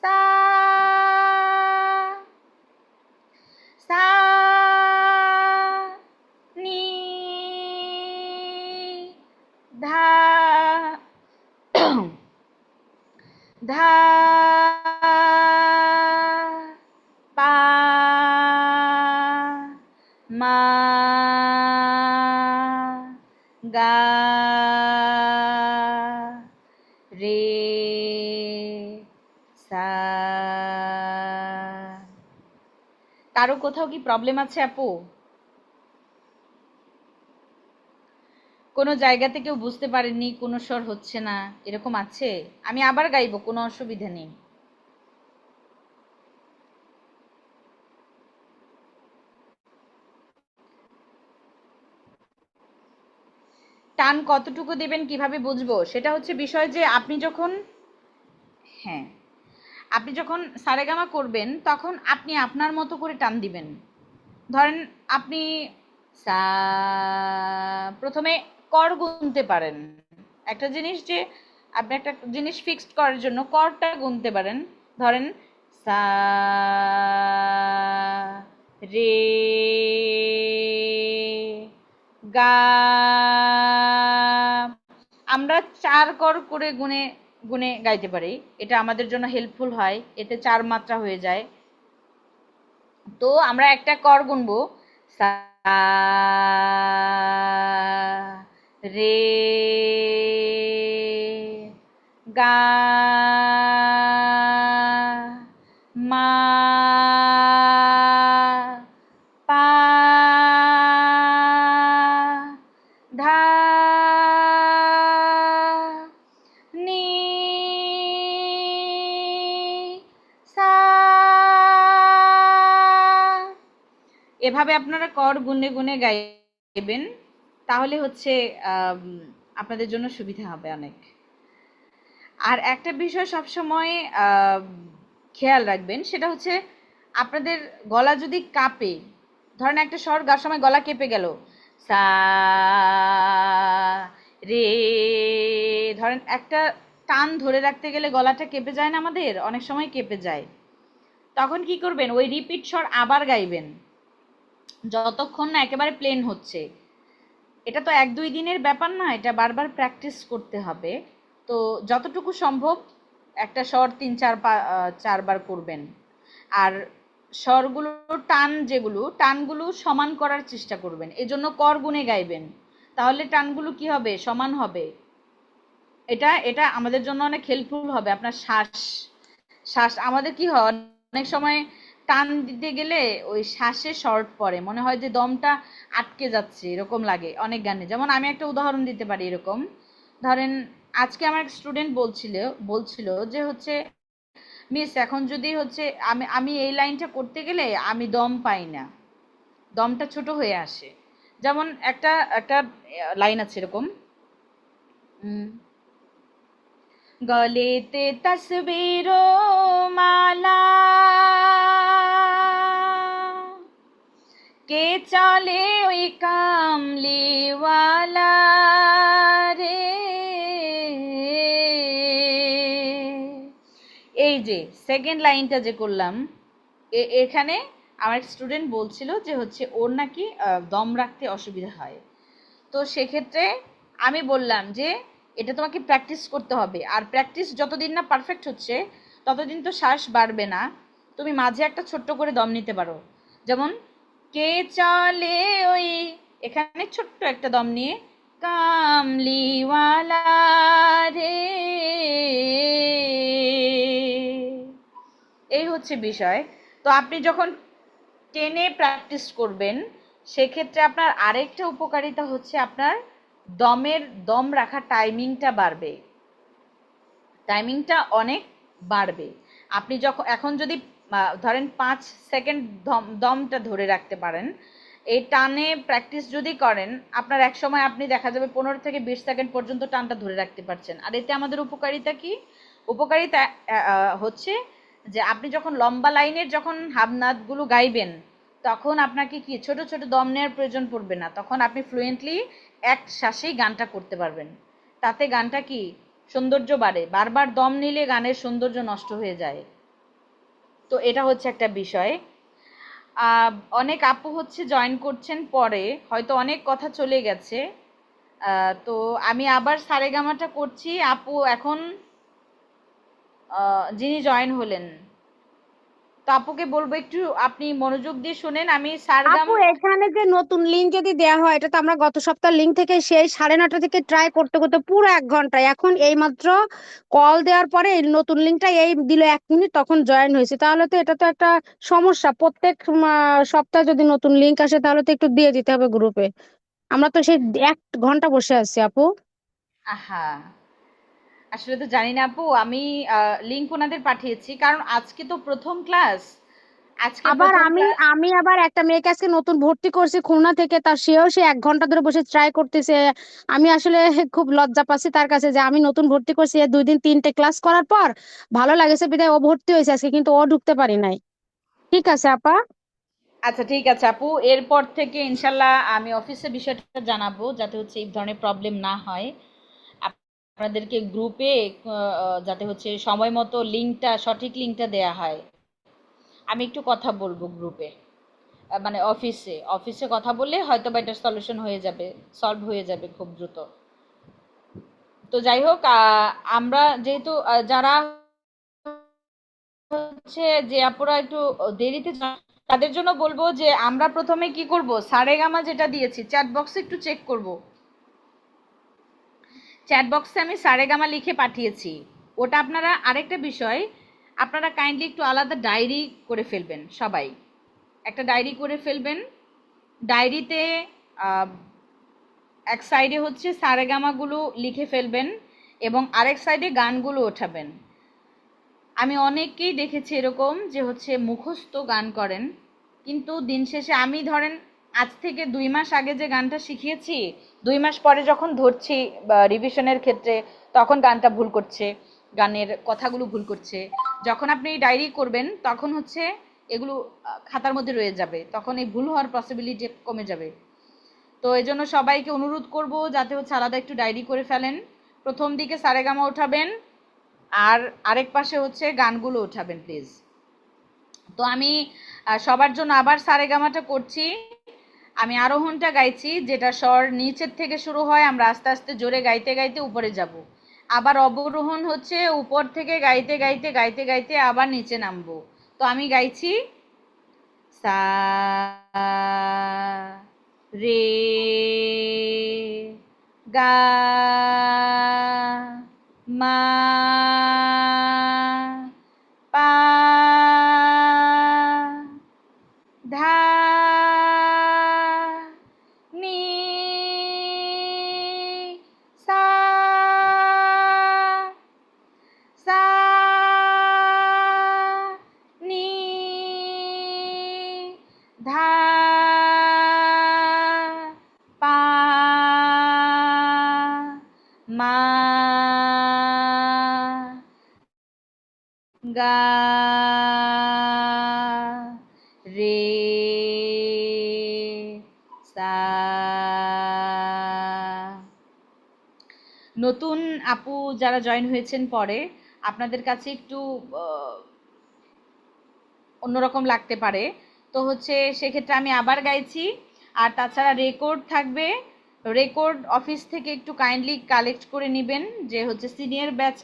সা সা নি ধা ধা পা মা গা রে সা। কারো কোথাও কি প্রবলেম আছে আপু? কোনো জায়গাতে কেউ বুঝতে পারেননি, কোনো স্বর হচ্ছে না, এরকম আছে? আমি আবার গাইবো, কোনো অসুবিধা নেই। টান কতটুকু দেবেন কিভাবে বুঝবো? সেটা হচ্ছে বিষয় যে আপনি যখন, হ্যাঁ, আপনি যখন সারেগামা করবেন তখন আপনি আপনার মতো করে টান দিবেন। ধরেন আপনি সা, প্রথমে কর গুনতে পারেন। একটা জিনিস যে আপনি একটা জিনিস ফিক্সড করার জন্য করটা গুনতে পারেন। ধরেন সা রে গা, আমরা 4 কর করে গুনে গুনে গাইতে পারি, এটা আমাদের জন্য হেল্পফুল হয়, এতে 4 মাত্রা হয়ে যায়। তো আমরা একটা কর গুনবো, সা রে গা মা পা ধা নি সা। এভাবে আপনারা কর গুনে গুনে গাইবেন, তাহলে হচ্ছে আপনাদের জন্য সুবিধা হবে অনেক। আর একটা বিষয় সবসময় খেয়াল রাখবেন, সেটা হচ্ছে আপনাদের গলা যদি কাঁপে, ধরেন একটা স্বর গাওয়ার সময় গলা কেঁপে গেল, সা রে, ধরেন একটা টান ধরে রাখতে গেলে গলাটা কেঁপে যায় না, আমাদের অনেক সময় কেঁপে যায়। তখন কি করবেন, ওই রিপিট স্বর আবার গাইবেন যতক্ষণ না একেবারে প্লেন হচ্ছে। এটা তো 1-2 দিনের ব্যাপার না, এটা বারবার প্র্যাকটিস করতে হবে। তো যতটুকু সম্ভব একটা স্বর 3-4 বার করবেন। আর স্বরগুলো টানগুলো সমান করার চেষ্টা করবেন, এজন্য কর গুণে গাইবেন, তাহলে টানগুলো কি হবে, সমান হবে। এটা এটা আমাদের জন্য অনেক হেল্পফুল হবে। আপনার শ্বাস শ্বাস আমাদের কি হয়, অনেক সময় টান দিতে গেলে ওই শ্বাসে শর্ট পড়ে, মনে হয় যে দমটা আটকে যাচ্ছে, এরকম লাগে অনেক গানে। যেমন আমি একটা উদাহরণ দিতে পারি এরকম, ধরেন আজকে আমার এক স্টুডেন্ট বলছিল যে হচ্ছে, মিস এখন যদি হচ্ছে আমি আমি এই লাইনটা করতে গেলে আমি দম পাই না, দমটা ছোট হয়ে আসে। যেমন একটা একটা লাইন আছে এরকম, গলেতে তসবিরো মালা কে চলে ওই কামলিওয়ালা রে। এই যে সেকেন্ড লাইনটা যে করলাম, এখানে আমার স্টুডেন্ট বলছিল যে হচ্ছে ওর নাকি দম রাখতে অসুবিধা হয়। তো সেক্ষেত্রে আমি বললাম যে এটা তোমাকে প্র্যাকটিস করতে হবে, আর প্র্যাকটিস যতদিন না পারফেক্ট হচ্ছে ততদিন তো শ্বাস বাড়বে না। তুমি মাঝে একটা ছোট্ট করে দম নিতে পারো, যেমন কে চলে ওই, এখানে ছোট্ট একটা দম নিয়ে কামলিওয়ালা রে, এই হচ্ছে বিষয়। তো আপনি যখন টেনে প্র্যাকটিস করবেন, সেক্ষেত্রে আপনার আরেকটা উপকারিতা হচ্ছে আপনার দম রাখার টাইমিংটা বাড়বে, টাইমিংটা অনেক বাড়বে। আপনি যখন এখন যদি ধরেন 5 সেকেন্ড দমটা ধরে রাখতে পারেন, এই টানে প্র্যাকটিস যদি করেন, আপনার এক সময় আপনি দেখা যাবে 15 থেকে 20 সেকেন্ড পর্যন্ত টানটা ধরে রাখতে পারছেন। আর এতে আমাদের উপকারিতা কি, উপকারিতা হচ্ছে যে আপনি যখন লম্বা লাইনের যখন হাবনাদগুলো গাইবেন, তখন আপনাকে কি ছোট ছোট দম নেওয়ার প্রয়োজন পড়বে না, তখন আপনি ফ্লুয়েন্টলি এক শ্বাসেই গানটা করতে পারবেন। তাতে গানটা কি সৌন্দর্য বাড়ে, বারবার দম নিলে গানের সৌন্দর্য নষ্ট হয়ে যায়। তো এটা হচ্ছে একটা বিষয়। অনেক আপু হচ্ছে জয়েন করছেন পরে, হয়তো অনেক কথা চলে গেছে। তো আমি আবার সারেগামাটা করছি। আপু এখন যিনি জয়েন হলেন, তো আপুকে বলবো একটু আপনি মনোযোগ দিয়ে শুনেন। আমি আপু সারগাম, এখানে যে নতুন লিঙ্ক যদি দেয়া হয়, এটা তো আমরা গত সপ্তাহ লিঙ্ক থেকে সেই 9:30 থেকে ট্রাই করতে করতে পুরো 1 ঘন্টা, এখন এই মাত্র কল দেওয়ার পরে এই নতুন লিঙ্কটা এই দিল 1 মিনিট, তখন জয়েন হয়েছে। তাহলে তো এটা তো একটা সমস্যা, প্রত্যেক সপ্তাহে যদি নতুন লিঙ্ক আসে তাহলে তো একটু দিয়ে দিতে হবে গ্রুপে। আমরা তো সেই 1 ঘন্টা বসে আছি আপু। আহা, আসলে তো জানি না আপু, আমি লিংক ওনাদের পাঠিয়েছি, কারণ আজকে তো প্রথম ক্লাস, আজকে আবার প্রথম আমি ক্লাস। আমি আবার একটা মেয়েকে আজকে নতুন ভর্তি করছি খুলনা থেকে, তা সেও সে 1 ঘন্টা ধরে বসে ট্রাই করতেছে। আমি আসলে খুব লজ্জা পাচ্ছি তার কাছে যে আমি নতুন ভর্তি করছি, 2 দিন 3টে ক্লাস করার পর ভালো লাগেছে বিধায় ও ভর্তি হয়েছে আজকে, কিন্তু ও ঢুকতে পারি নাই। ঠিক আছে আপা। আচ্ছা ঠিক আছে আপু, এরপর থেকে ইনশাল্লাহ আমি অফিসে বিষয়টা জানাবো, যাতে হচ্ছে এই ধরনের প্রবলেম না হয়। আপনাদেরকে গ্রুপে যাতে হচ্ছে সময় মতো লিঙ্কটা, সঠিক লিঙ্কটা দেয়া হয়। আমি একটু কথা বলবো গ্রুপে, মানে অফিসে অফিসে কথা বললে হয়তো বা এটার সলিউশন হয়ে যাবে, সলভ হয়ে যাবে খুব দ্রুত। তো যাই হোক, আমরা যেহেতু যারা হচ্ছে যে আপুরা একটু দেরিতে তাদের জন্য বলবো যে আমরা প্রথমে কি করব, সারেগামা যেটা দিয়েছি চ্যাট বক্সে একটু চেক করব। চ্যাট বক্সে আমি সারেগামা লিখে পাঠিয়েছি, ওটা আপনারা, আরেকটা বিষয়, আপনারা কাইন্ডলি একটু আলাদা ডায়েরি করে ফেলবেন সবাই, একটা ডায়েরি করে ফেলবেন। ডায়েরিতে এক সাইডে হচ্ছে সারেগামাগুলো লিখে ফেলবেন এবং আরেক সাইডে গানগুলো ওঠাবেন। আমি অনেককেই দেখেছি এরকম যে হচ্ছে মুখস্থ গান করেন, কিন্তু দিন শেষে আমি ধরেন আজ থেকে 2 মাস আগে যে গানটা শিখিয়েছি, 2 মাস পরে যখন ধরছি রিভিশনের ক্ষেত্রে, তখন গানটা ভুল করছে, গানের কথাগুলো ভুল করছে। যখন আপনি ডায়েরি করবেন তখন হচ্ছে এগুলো খাতার মধ্যে রয়ে যাবে, তখন এই ভুল হওয়ার পসিবিলিটি কমে যাবে। তো এই জন্য সবাইকে অনুরোধ করব যাতে হচ্ছে আলাদা একটু ডায়েরি করে ফেলেন। প্রথম দিকে সারেগামা উঠাবেন, আর আরেক পাশে হচ্ছে গানগুলো উঠাবেন প্লিজ। তো আমি সবার জন্য আবার সারেগামাটা করছি। আমি আরোহণটা গাইছি, যেটা স্বর নিচের থেকে শুরু হয়, আমরা আস্তে আস্তে জোরে গাইতে গাইতে উপরে যাব। আবার অবরোহণ হচ্ছে উপর থেকে গাইতে গাইতে গাইতে গাইতে আবার নিচে নামবো। তো আমি গাইছি সা রে গা মা পা ধা নি সা সা নি ধা পা মা গা রে সা। নতুন আপু যারা জয়েন হয়েছেন পরে, আপনাদের কাছে একটু অন্যরকম লাগতে পারে। তো হচ্ছে সেক্ষেত্রে আমি আবার গাইছি। আর তাছাড়া রেকর্ড থাকবে, রেকর্ড অফিস থেকে একটু কাইন্ডলি কালেক্ট করে নেবেন, যে হচ্ছে সিনিয়র ব্যাচ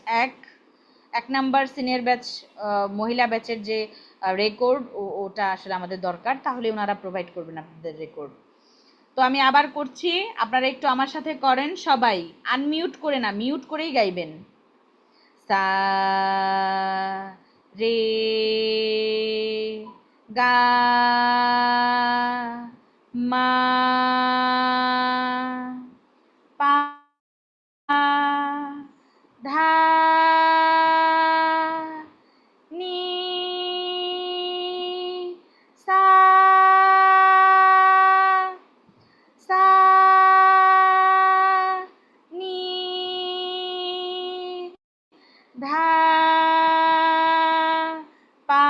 এক নাম্বার সিনিয়র ব্যাচ মহিলা ব্যাচের যে রেকর্ড, ওটা আসলে আমাদের দরকার, তাহলে ওনারা প্রোভাইড করবেন আপনাদের রেকর্ড। তো আমি আবার করছি, আপনারা একটু আমার সাথে করেন সবাই, আনমিউট করে না, মিউট করেই গাইবেন। সা রে গা মা পা ধা নি সা সা নি ধা পা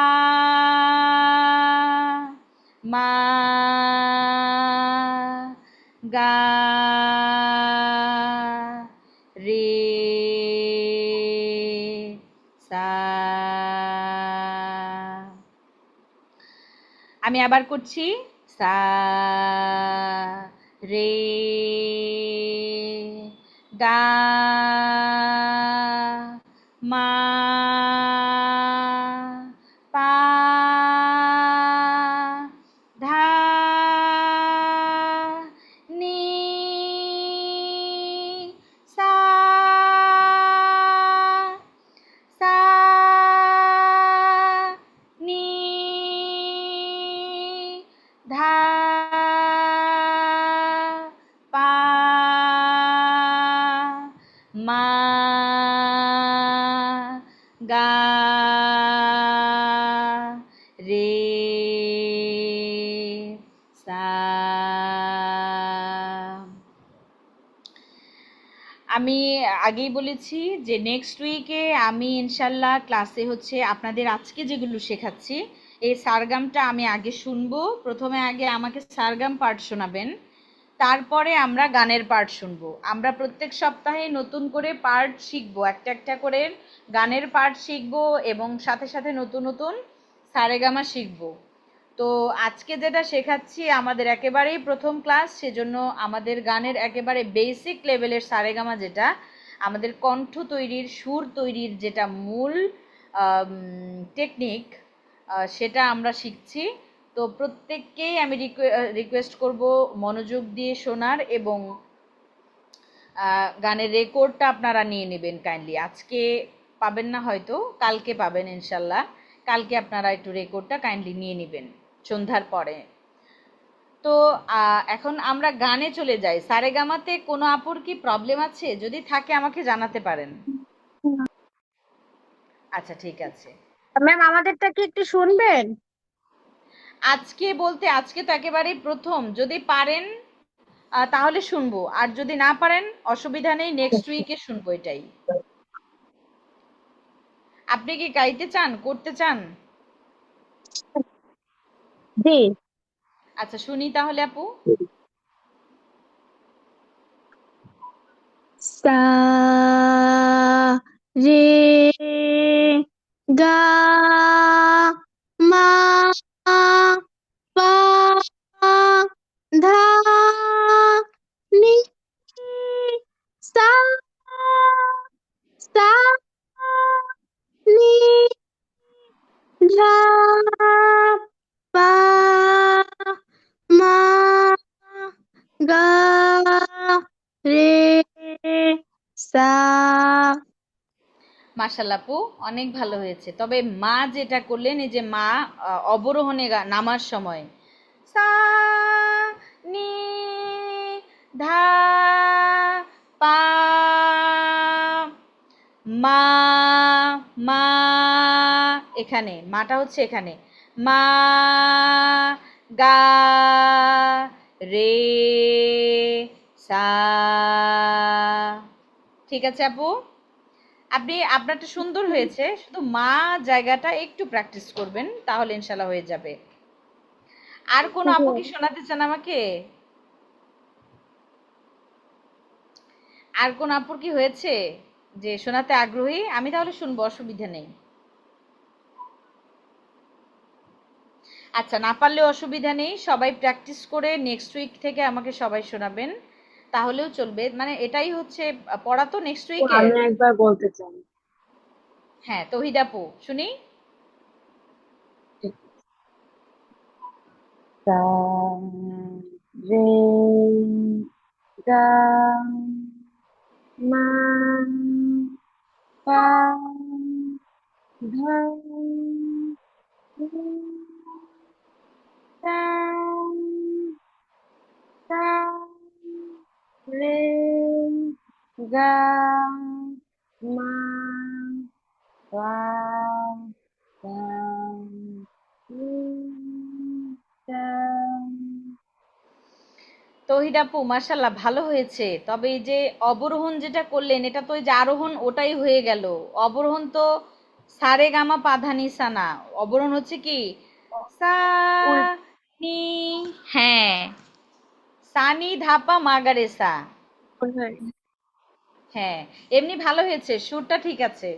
মা গা রে সা। আমি আবার করছি সা রে গা মা পা ধা নি সা সা নি ধা পা মা গা রে সা। আমি আগেই বলেছি যে নেক্সট উইকে আমি ইনশাল্লাহ ক্লাসে হচ্ছে আপনাদের আজকে যেগুলো শেখাচ্ছি, এই সারগামটা আমি আগে শুনবো। প্রথমে আগে আমাকে সারগাম পার্ট শোনাবেন, তারপরে আমরা গানের পার্ট শুনবো। আমরা প্রত্যেক সপ্তাহে নতুন করে পার্ট শিখবো, একটা একটা করে গানের পার্ট শিখবো, এবং সাথে সাথে নতুন নতুন সারেগামা শিখবো। তো আজকে যেটা শেখাচ্ছি আমাদের একেবারেই প্রথম ক্লাস, সেজন্য আমাদের গানের একেবারে বেসিক লেভেলের সারেগামা, যেটা আমাদের কণ্ঠ তৈরির, সুর তৈরির যেটা মূল টেকনিক, সেটা আমরা শিখছি। তো প্রত্যেককেই আমি রিকোয়েস্ট করব মনোযোগ দিয়ে শোনার, এবং গানের রেকর্ডটা আপনারা নিয়ে নেবেন কাইন্ডলি। আজকে পাবেন না, হয়তো কালকে পাবেন ইনশাল্লাহ। কালকে আপনারা একটু রেকর্ডটা কাইন্ডলি নিয়ে নেবেন সন্ধ্যার পরে। তো এখন আমরা গানে চলে যাই। সারেগামাতে কোনো আপুর কি প্রবলেম আছে? যদি থাকে আমাকে জানাতে পারেন। আচ্ছা, ঠিক আছে। ম্যাম আমাদেরটা কি একটু শুনবেন? আজকে বলতে আজকে তো একেবারেই প্রথম, যদি পারেন তাহলে শুনবো, আর যদি না পারেন অসুবিধা নেই, নেক্সট উইকে শুনবো এটাই। আপনি কি গাইতে চান, করতে চান? জি। আচ্ছা শুনি তাহলে আপু। সা রে গা মা পা ধা নি সা সা নি ধা পা মা গা রে সা। মাশাআল্লাহ আপু, অনেক ভালো হয়েছে। তবে মা যেটা করলেন, এই যে মা অবরোহণে নামার সময় সা নি ধা পা মা, মা, এখানে মাটা হচ্ছে এখানে, মা গা রে সা। ঠিক আছে আপু, আপনি আপনারটা সুন্দর হয়েছে, শুধু মা জায়গাটা একটু প্র্যাকটিস করবেন, তাহলে ইনশাল্লাহ হয়ে যাবে। আর কোনো আপু কি শোনাতে চান আমাকে? আর কোন আপুর কি হয়েছে যে শোনাতে আগ্রহী? আমি তাহলে শুনবো, অসুবিধা নেই। আচ্ছা না পারলেও অসুবিধা নেই, সবাই প্র্যাকটিস করে নেক্সট উইক থেকে আমাকে সবাই শোনাবেন, তাহলেও চলবে। মানে এটাই হচ্ছে পড়া তো নেক্সট উইকে। আমি একবার বলতে চাই। হ্যাঁ তৌহিদ আপু শুনি। ঠিক। সা রে গা মা পা ধা নি সা সা রে গা মা পা ধা নি সা। তৌহিদ আপু মাশাল্লাহ ভালো হয়েছে। তবে এই যে অবরোহণ যেটা করলেন, এটা তো ওই যে আরোহণ ওটাই হয়ে গেল। অবরোহণ তো সারে গামা পাধানি সা না, অবরোহণ হচ্ছে কি সা উল নি, হ্যাঁ সানি ধাপা মাগারে সা। হ্যাঁ এমনি ভালো হয়েছে, সুরটা ঠিক আছে,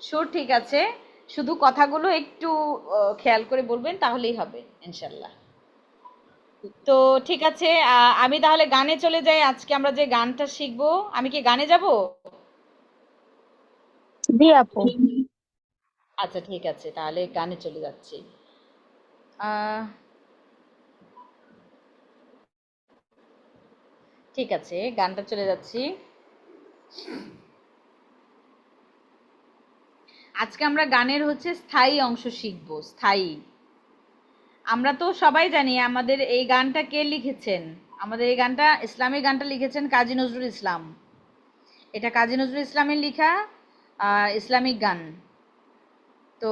সুর ঠিক আছে, শুধু কথাগুলো একটু খেয়াল করে বলবেন, তাহলেই হবে ইনশাল্লাহ। তো ঠিক আছে, আমি তাহলে গানে চলে যাই। আজকে আমরা যে গানটা শিখবো, আমি কি গানে যাব? জি আপু। আচ্ছা ঠিক আছে, তাহলে গানে চলে যাচ্ছি। আহ, ঠিক আছে, গানটা চলে যাচ্ছি। আজকে আমরা গানের হচ্ছে স্থায়ী অংশ শিখবো, স্থায়ী। আমরা তো সবাই জানি আমাদের এই গানটা কে লিখেছেন। আমাদের এই গানটা, ইসলামী গানটা লিখেছেন কাজী নজরুল ইসলাম। এটা কাজী নজরুল ইসলামের লিখা ইসলামিক গান। তো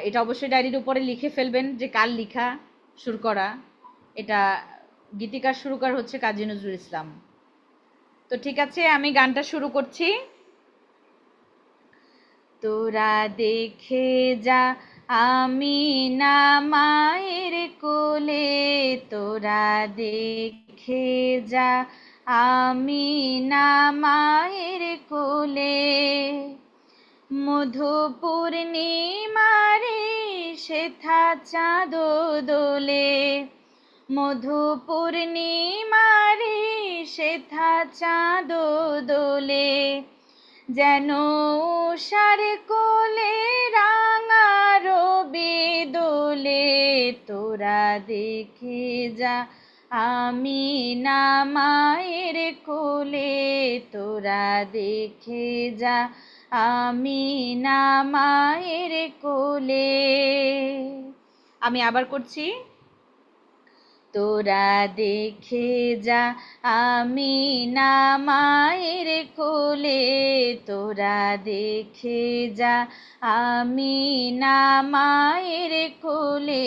এটা অবশ্যই ডায়েরির উপরে লিখে ফেলবেন যে কার লিখা, সুর করা। এটা গীতিকার সুরকার হচ্ছে কাজী নজরুল ইসলাম। তো ঠিক আছে, আমি গানটা শুরু করছি। তোরা দেখে যা আমি না মায়ের কোলে, তোরা দেখে যা আমি না মায়ের কোলে, মধু পূর্ণিমারে শেথা চাঁদ দোলে, মধু পূর্ণিমারে শেথা চাঁদ দোলে, যেন উষার কোলে রাঙা রবি দোলে, তোরা দেখে যা আমি না মায়ের কোলে, তোরা দেখে যা আমি না মায়ের কোলে। আমি আবার করছি। তোরা দেখে যা আমি না মায়ের কোলে, তোরা দেখে যা আমি না মায়ের কোলে,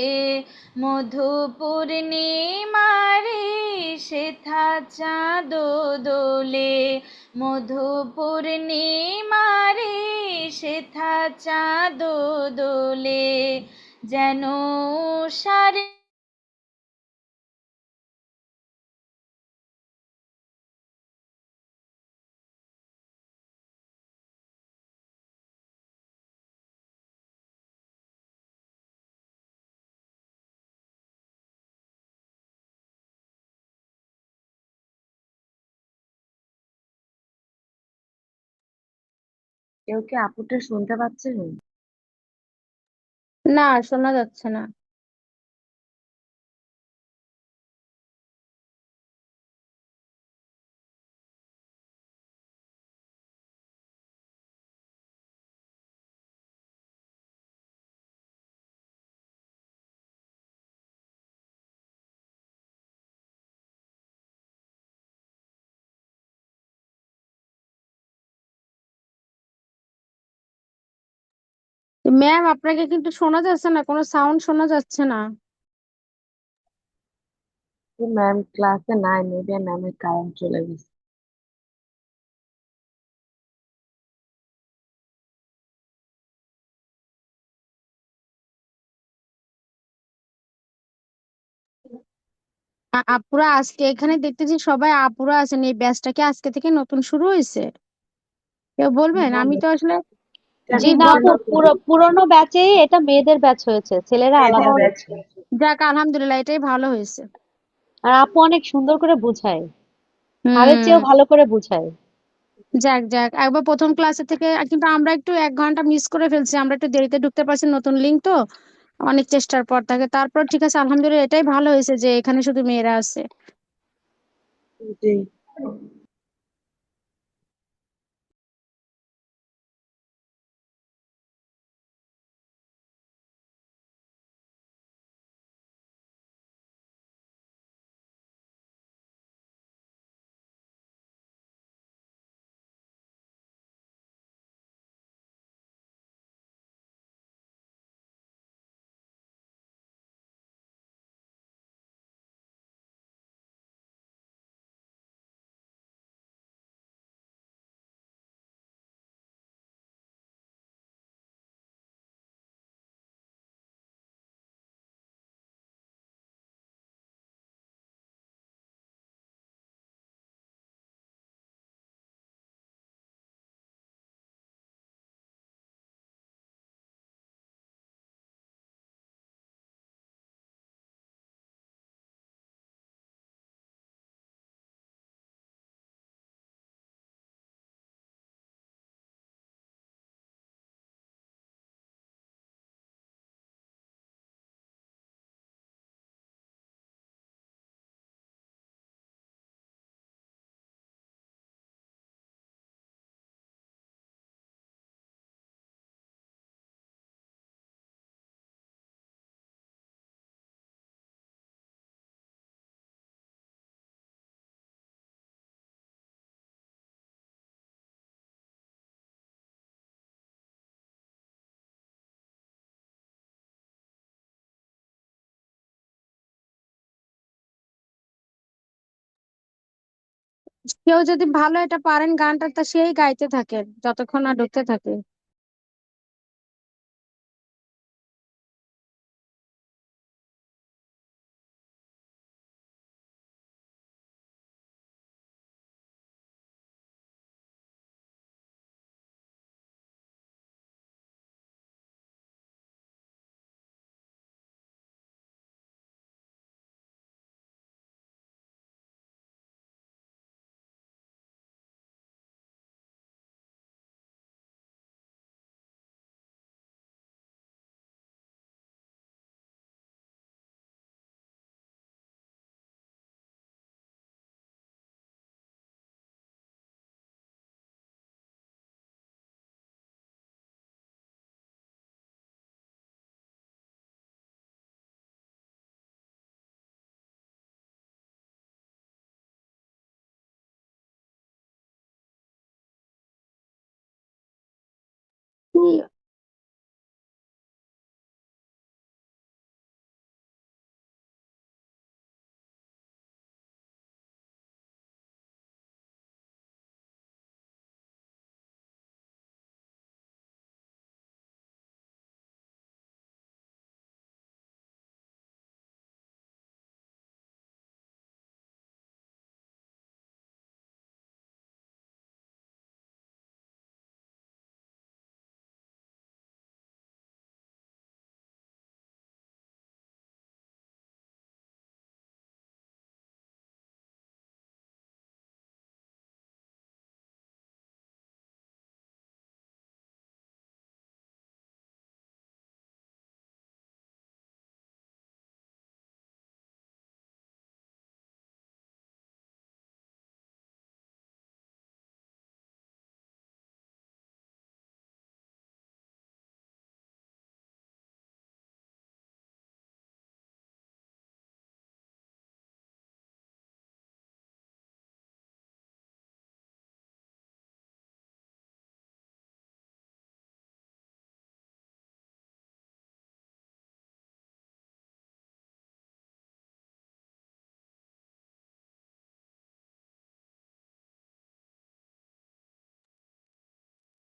মধু পূর্ণিমারে সেথা চাঁদ দোলে, মধু পূর্ণিমারে সেথা চাঁদ দোলে, যেন সারে কেউ কি আপুটা শুনতে পাচ্ছেন? না, শোনা যাচ্ছে না। ম্যাম, আপনাকে কিন্তু শোনা যাচ্ছে না, কোনো সাউন্ড শোনা যাচ্ছে না। ম্যাম ক্লাসে নাই, মেবি ম্যামের কারেন্ট চলে গেছে। আপুরা আজকে এখানে দেখতেছি সবাই আপুরা আছেন, এই ব্যাচটা কি আজকে থেকে নতুন শুরু হয়েছে? কেউ বলবেন? না, আমি তো আসলে জি না বল। আপু, পুরোনো ব্যাচেই এটা মেয়েদের ব্যাচ হয়েছে, ছেলেরা আলাদা হয়েছে। যাক, আলহামদুলিল্লাহ, এটাই ভালো হয়েছে। আর আপু অনেক সুন্দর করে বুঝায়, স্যারের হুম। চেয়েও ভালো করে বুঝায়। যাক যাক, একবার প্রথম ক্লাসে থেকে কিন্তু আমরা একটু 1 ঘন্টা মিস করে ফেলছি, আমরা একটু দেরিতে ঢুকতে পারছি, নতুন লিঙ্ক তো, অনেক চেষ্টার পর তাকে, তারপর ঠিক আছে, আলহামদুলিল্লাহ, এটাই ভালো হয়েছে যে এখানে শুধু মেয়েরা আছে। জি। কেউ যদি ভালো এটা পারেন গানটা, তা সেই গাইতে থাকে যতক্ষণ না ঢুকতে থাকে।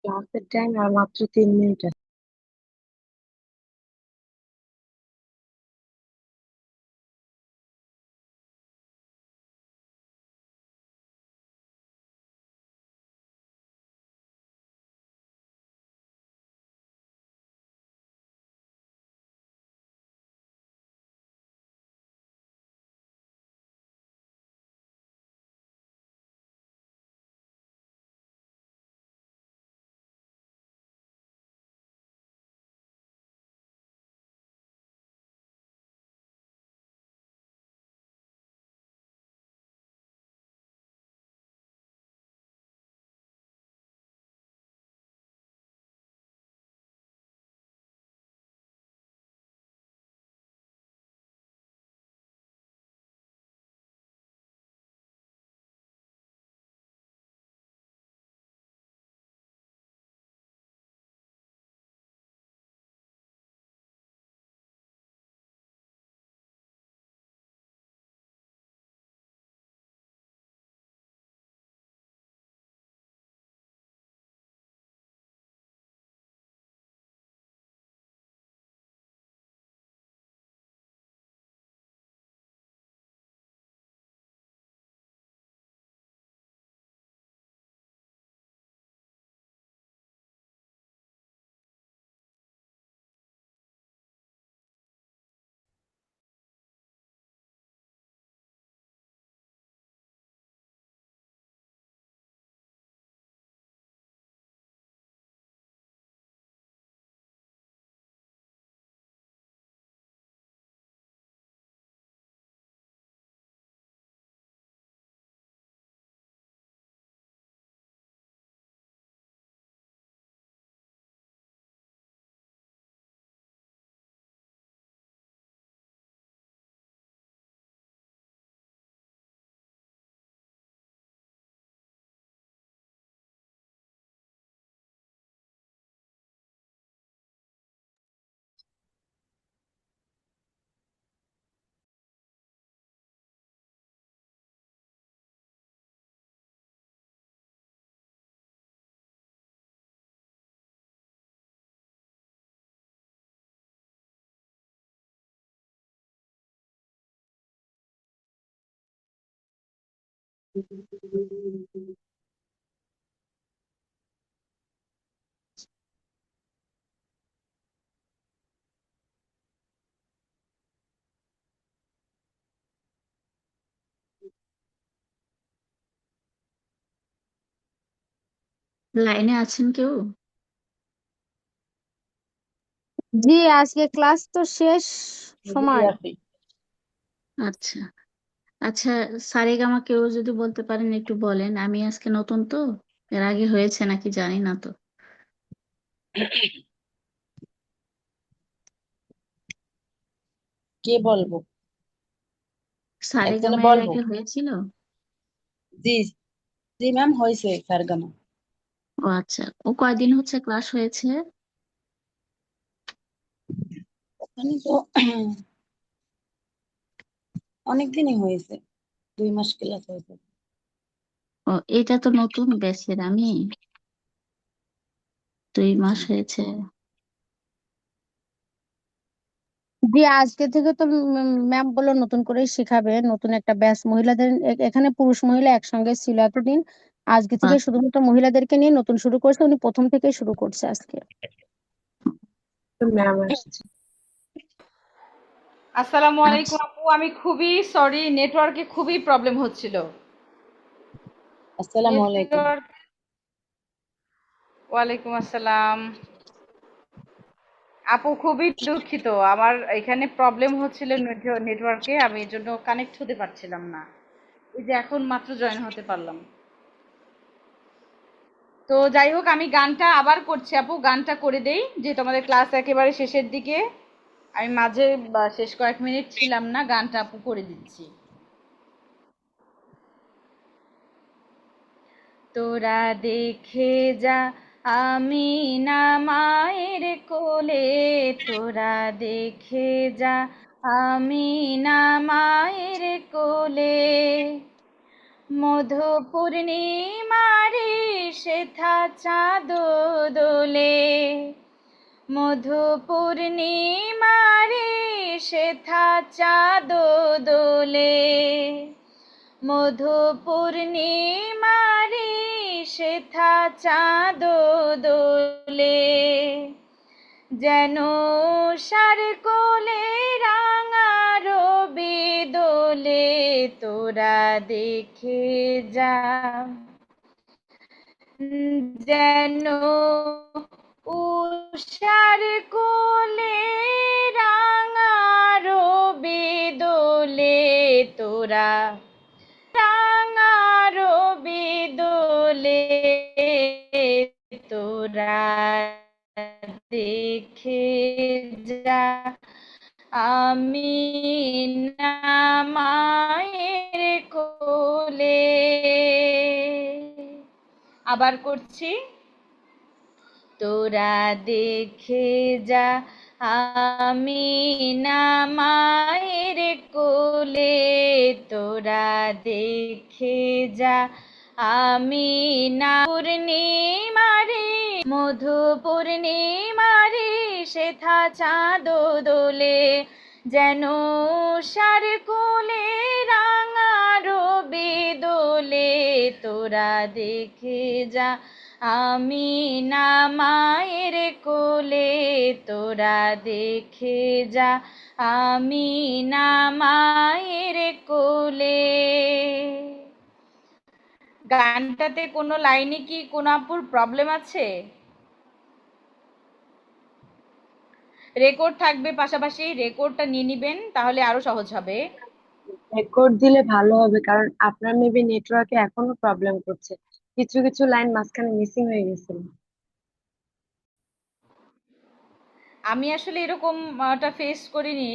ক্লাসের টাইম আর মাত্র 3 মিনিট আছে। লাইনে আছেন কেউ? জি, আজকে ক্লাস তো শেষ সময়। আচ্ছা আচ্ছা, সারেগামা কেউ যদি বলতে পারেন একটু বলেন, আমি আজকে নতুন তো, এর আগে হয়েছে নাকি জানি না তো। কে বলবো? একজনে সারেগামা এর বলবো। আগে হয়েছিল? জি জি ম্যাম, হয়েছে সারগামা। ও আচ্ছা, ও কয়দিন হচ্ছে ক্লাস হয়েছে? ওখানে তো অনেকদিনই হয়েছে, 2 মাস ক্লাস হয়েছে। ও, এটা তো নতুন ব্যাচের আমি, 2 মাস হয়েছে। জি, আজকে থেকে তো ম্যাম বললো নতুন করে শিখাবে, নতুন একটা ব্যাচ মহিলাদের, এখানে পুরুষ মহিলা একসঙ্গে ছিল এতদিন। আজকে থেকে আচ্ছা, শুধুমাত্র মহিলাদেরকে নিয়ে নতুন শুরু করছে, উনি প্রথম থেকেই শুরু করছে আজকে। তো ম্যাম আসছে। আসসালামু আলাইকুম আচ্ছা, আপু, আমি খুবই সরি, নেটওয়ার্কে খুবই প্রবলেম হচ্ছিল। আসসালামু আলাইকুম। নেটওয়ার্ক। ওয়ালাইকুম আসসালাম। আপু খুবই দুঃখিত, আমার এখানে প্রবলেম হচ্ছিল নেটওয়ার্কে, আমি এর জন্য কানেক্ট হতে পারছিলাম না। এই যে এখন মাত্র জয়েন হতে পারলাম। তো যাই হোক, আমি গানটা আবার করছি আপু, গানটা করে দেই যেহেতু আমাদের ক্লাস একেবারে শেষের দিকে। আমি মাঝে শেষ কয়েক মিনিট ছিলাম না, গানটা আপু করে দিচ্ছি। তোরা দেখে যা আমি না মায়ের কোলে, তোরা দেখে যা আমি না মায়ের কোলে, মধু পূর্ণিমারি শেথা চাঁদ দোলে, মধু পূর্ণিমারি শেথা চাঁদ দোলে, মধু পূর্ণিমারি শেথা চাঁদ দোলে, যেন সার কোলে রাঙা রবি দোলে, তোরা দেখে যা যেন উষার কোলে রাঙা রবি দোলে, তোরা রাঙা রবি দোলে, তোরা দেখে যা আমি না মায়ের কোলে। আবার করছি। তোরা দেখে যা আমি না মায়ের কোলে, তোরা দেখে যা আমি না পূর্ণিমারি, মধু পূর্ণিমারি শেথা চাঁদ দোলে, যেন সার কোলে রাঙা রবি দোলে, তোরা দেখে যা আমি না মায়ের কোলে, তোরা দেখে যা আমি না মায়ের কোলে। গানটাতে কোনো লাইনে কি কোনো আপুর প্রবলেম আছে? রেকর্ড থাকবে, পাশাপাশি রেকর্ডটা নিয়ে নিবেন, তাহলে আরো সহজ হবে। রেকর্ড দিলে ভালো হবে, কারণ আপনার মেবি নেটওয়ার্কে এখনো প্রবলেম করছে, কিছু কিছু লাইন মাঝখানে মিসিং হয়ে গেছিল। আমি আসলে এরকম টা ফেস করিনি।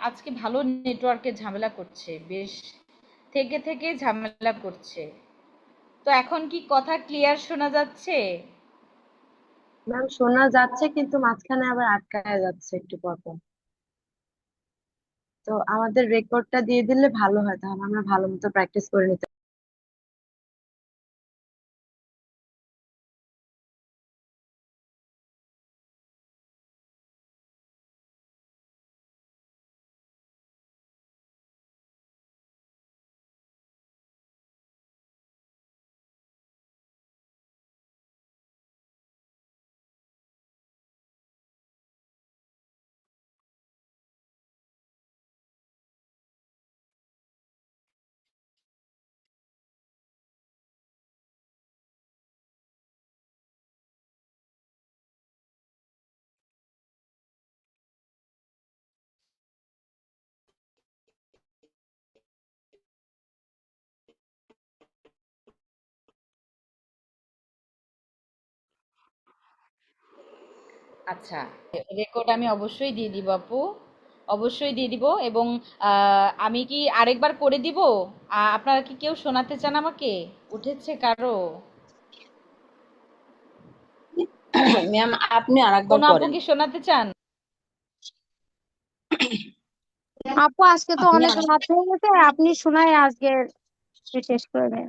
আজকে ভালো নেটওয়ার্কের ঝামেলা করছে, বেশ থেকে থেকে ঝামেলা করছে। তো এখন কি কথা ক্লিয়ার শোনা যাচ্ছে? ম্যাম শোনা যাচ্ছে, কিন্তু মাঝখানে আবার আটকায় যাচ্ছে একটু পর পর। তো আমাদের রেকর্ডটা দিয়ে দিলে ভালো হয়, তাহলে আমরা ভালো মতো প্র্যাকটিস করে নিতে। আচ্ছা, রেকর্ড আমি অবশ্যই দিয়ে দিব আপু, অবশ্যই দিয়ে দিব। এবং আমি কি আরেকবার করে দিব? আপনারা কি কেউ শোনাতে চান আমাকে? উঠেছে কারো? ম্যাম আপনি আরেকবার কোনো আপু পড়েন। কি শোনাতে চান? আপু আজকে তো আপনি অনেক আরেক- রাত হয়ে গেছে, আপনি শোনায় আজকে শেষ করে দেন।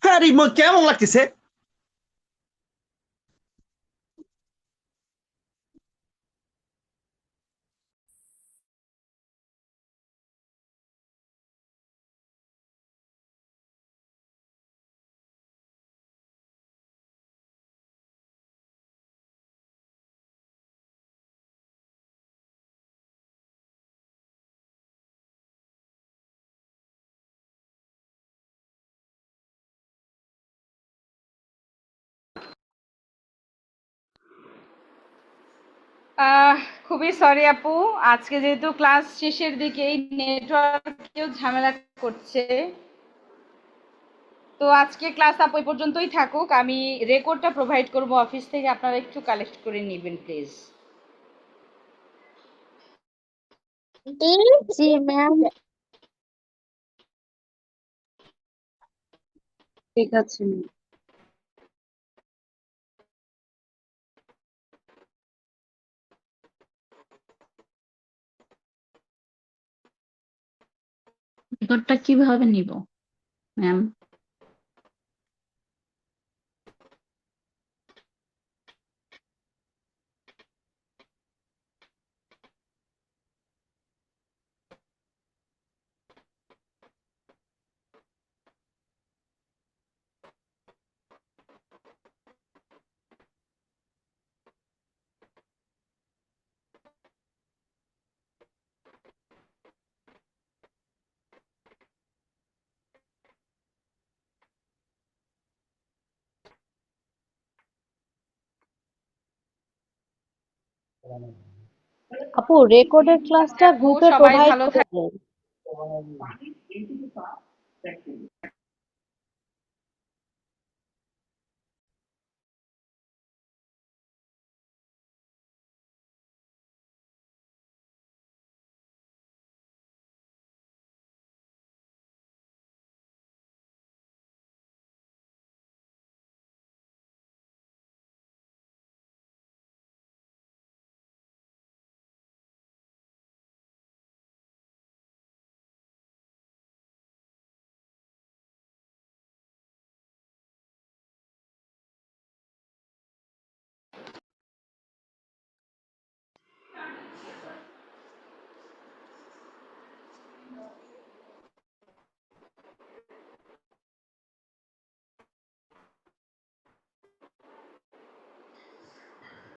হ্যাঁ রিমো কেমন লাগতেছে? আহ খুবই সরি আপু, আজকে যেহেতু ক্লাস শেষের দিকেই নেটওয়ার্কেও ঝামেলা করছে, তো আজকে ক্লাস আপ ওই পর্যন্তই থাকুক। আমি রেকর্ডটা প্রোভাইড করব অফিস থেকে, আপনারা একটু কালেক্ট করে নেবেন প্লিজ। G ma'am. ঠিক আছে। রেকর্ডটা কিভাবে নিব ম্যাম? আপু রেকর্ডের ক্লাসটা আপু গ্রুপে সবাই প্রোভাইড ভালো করে দেন।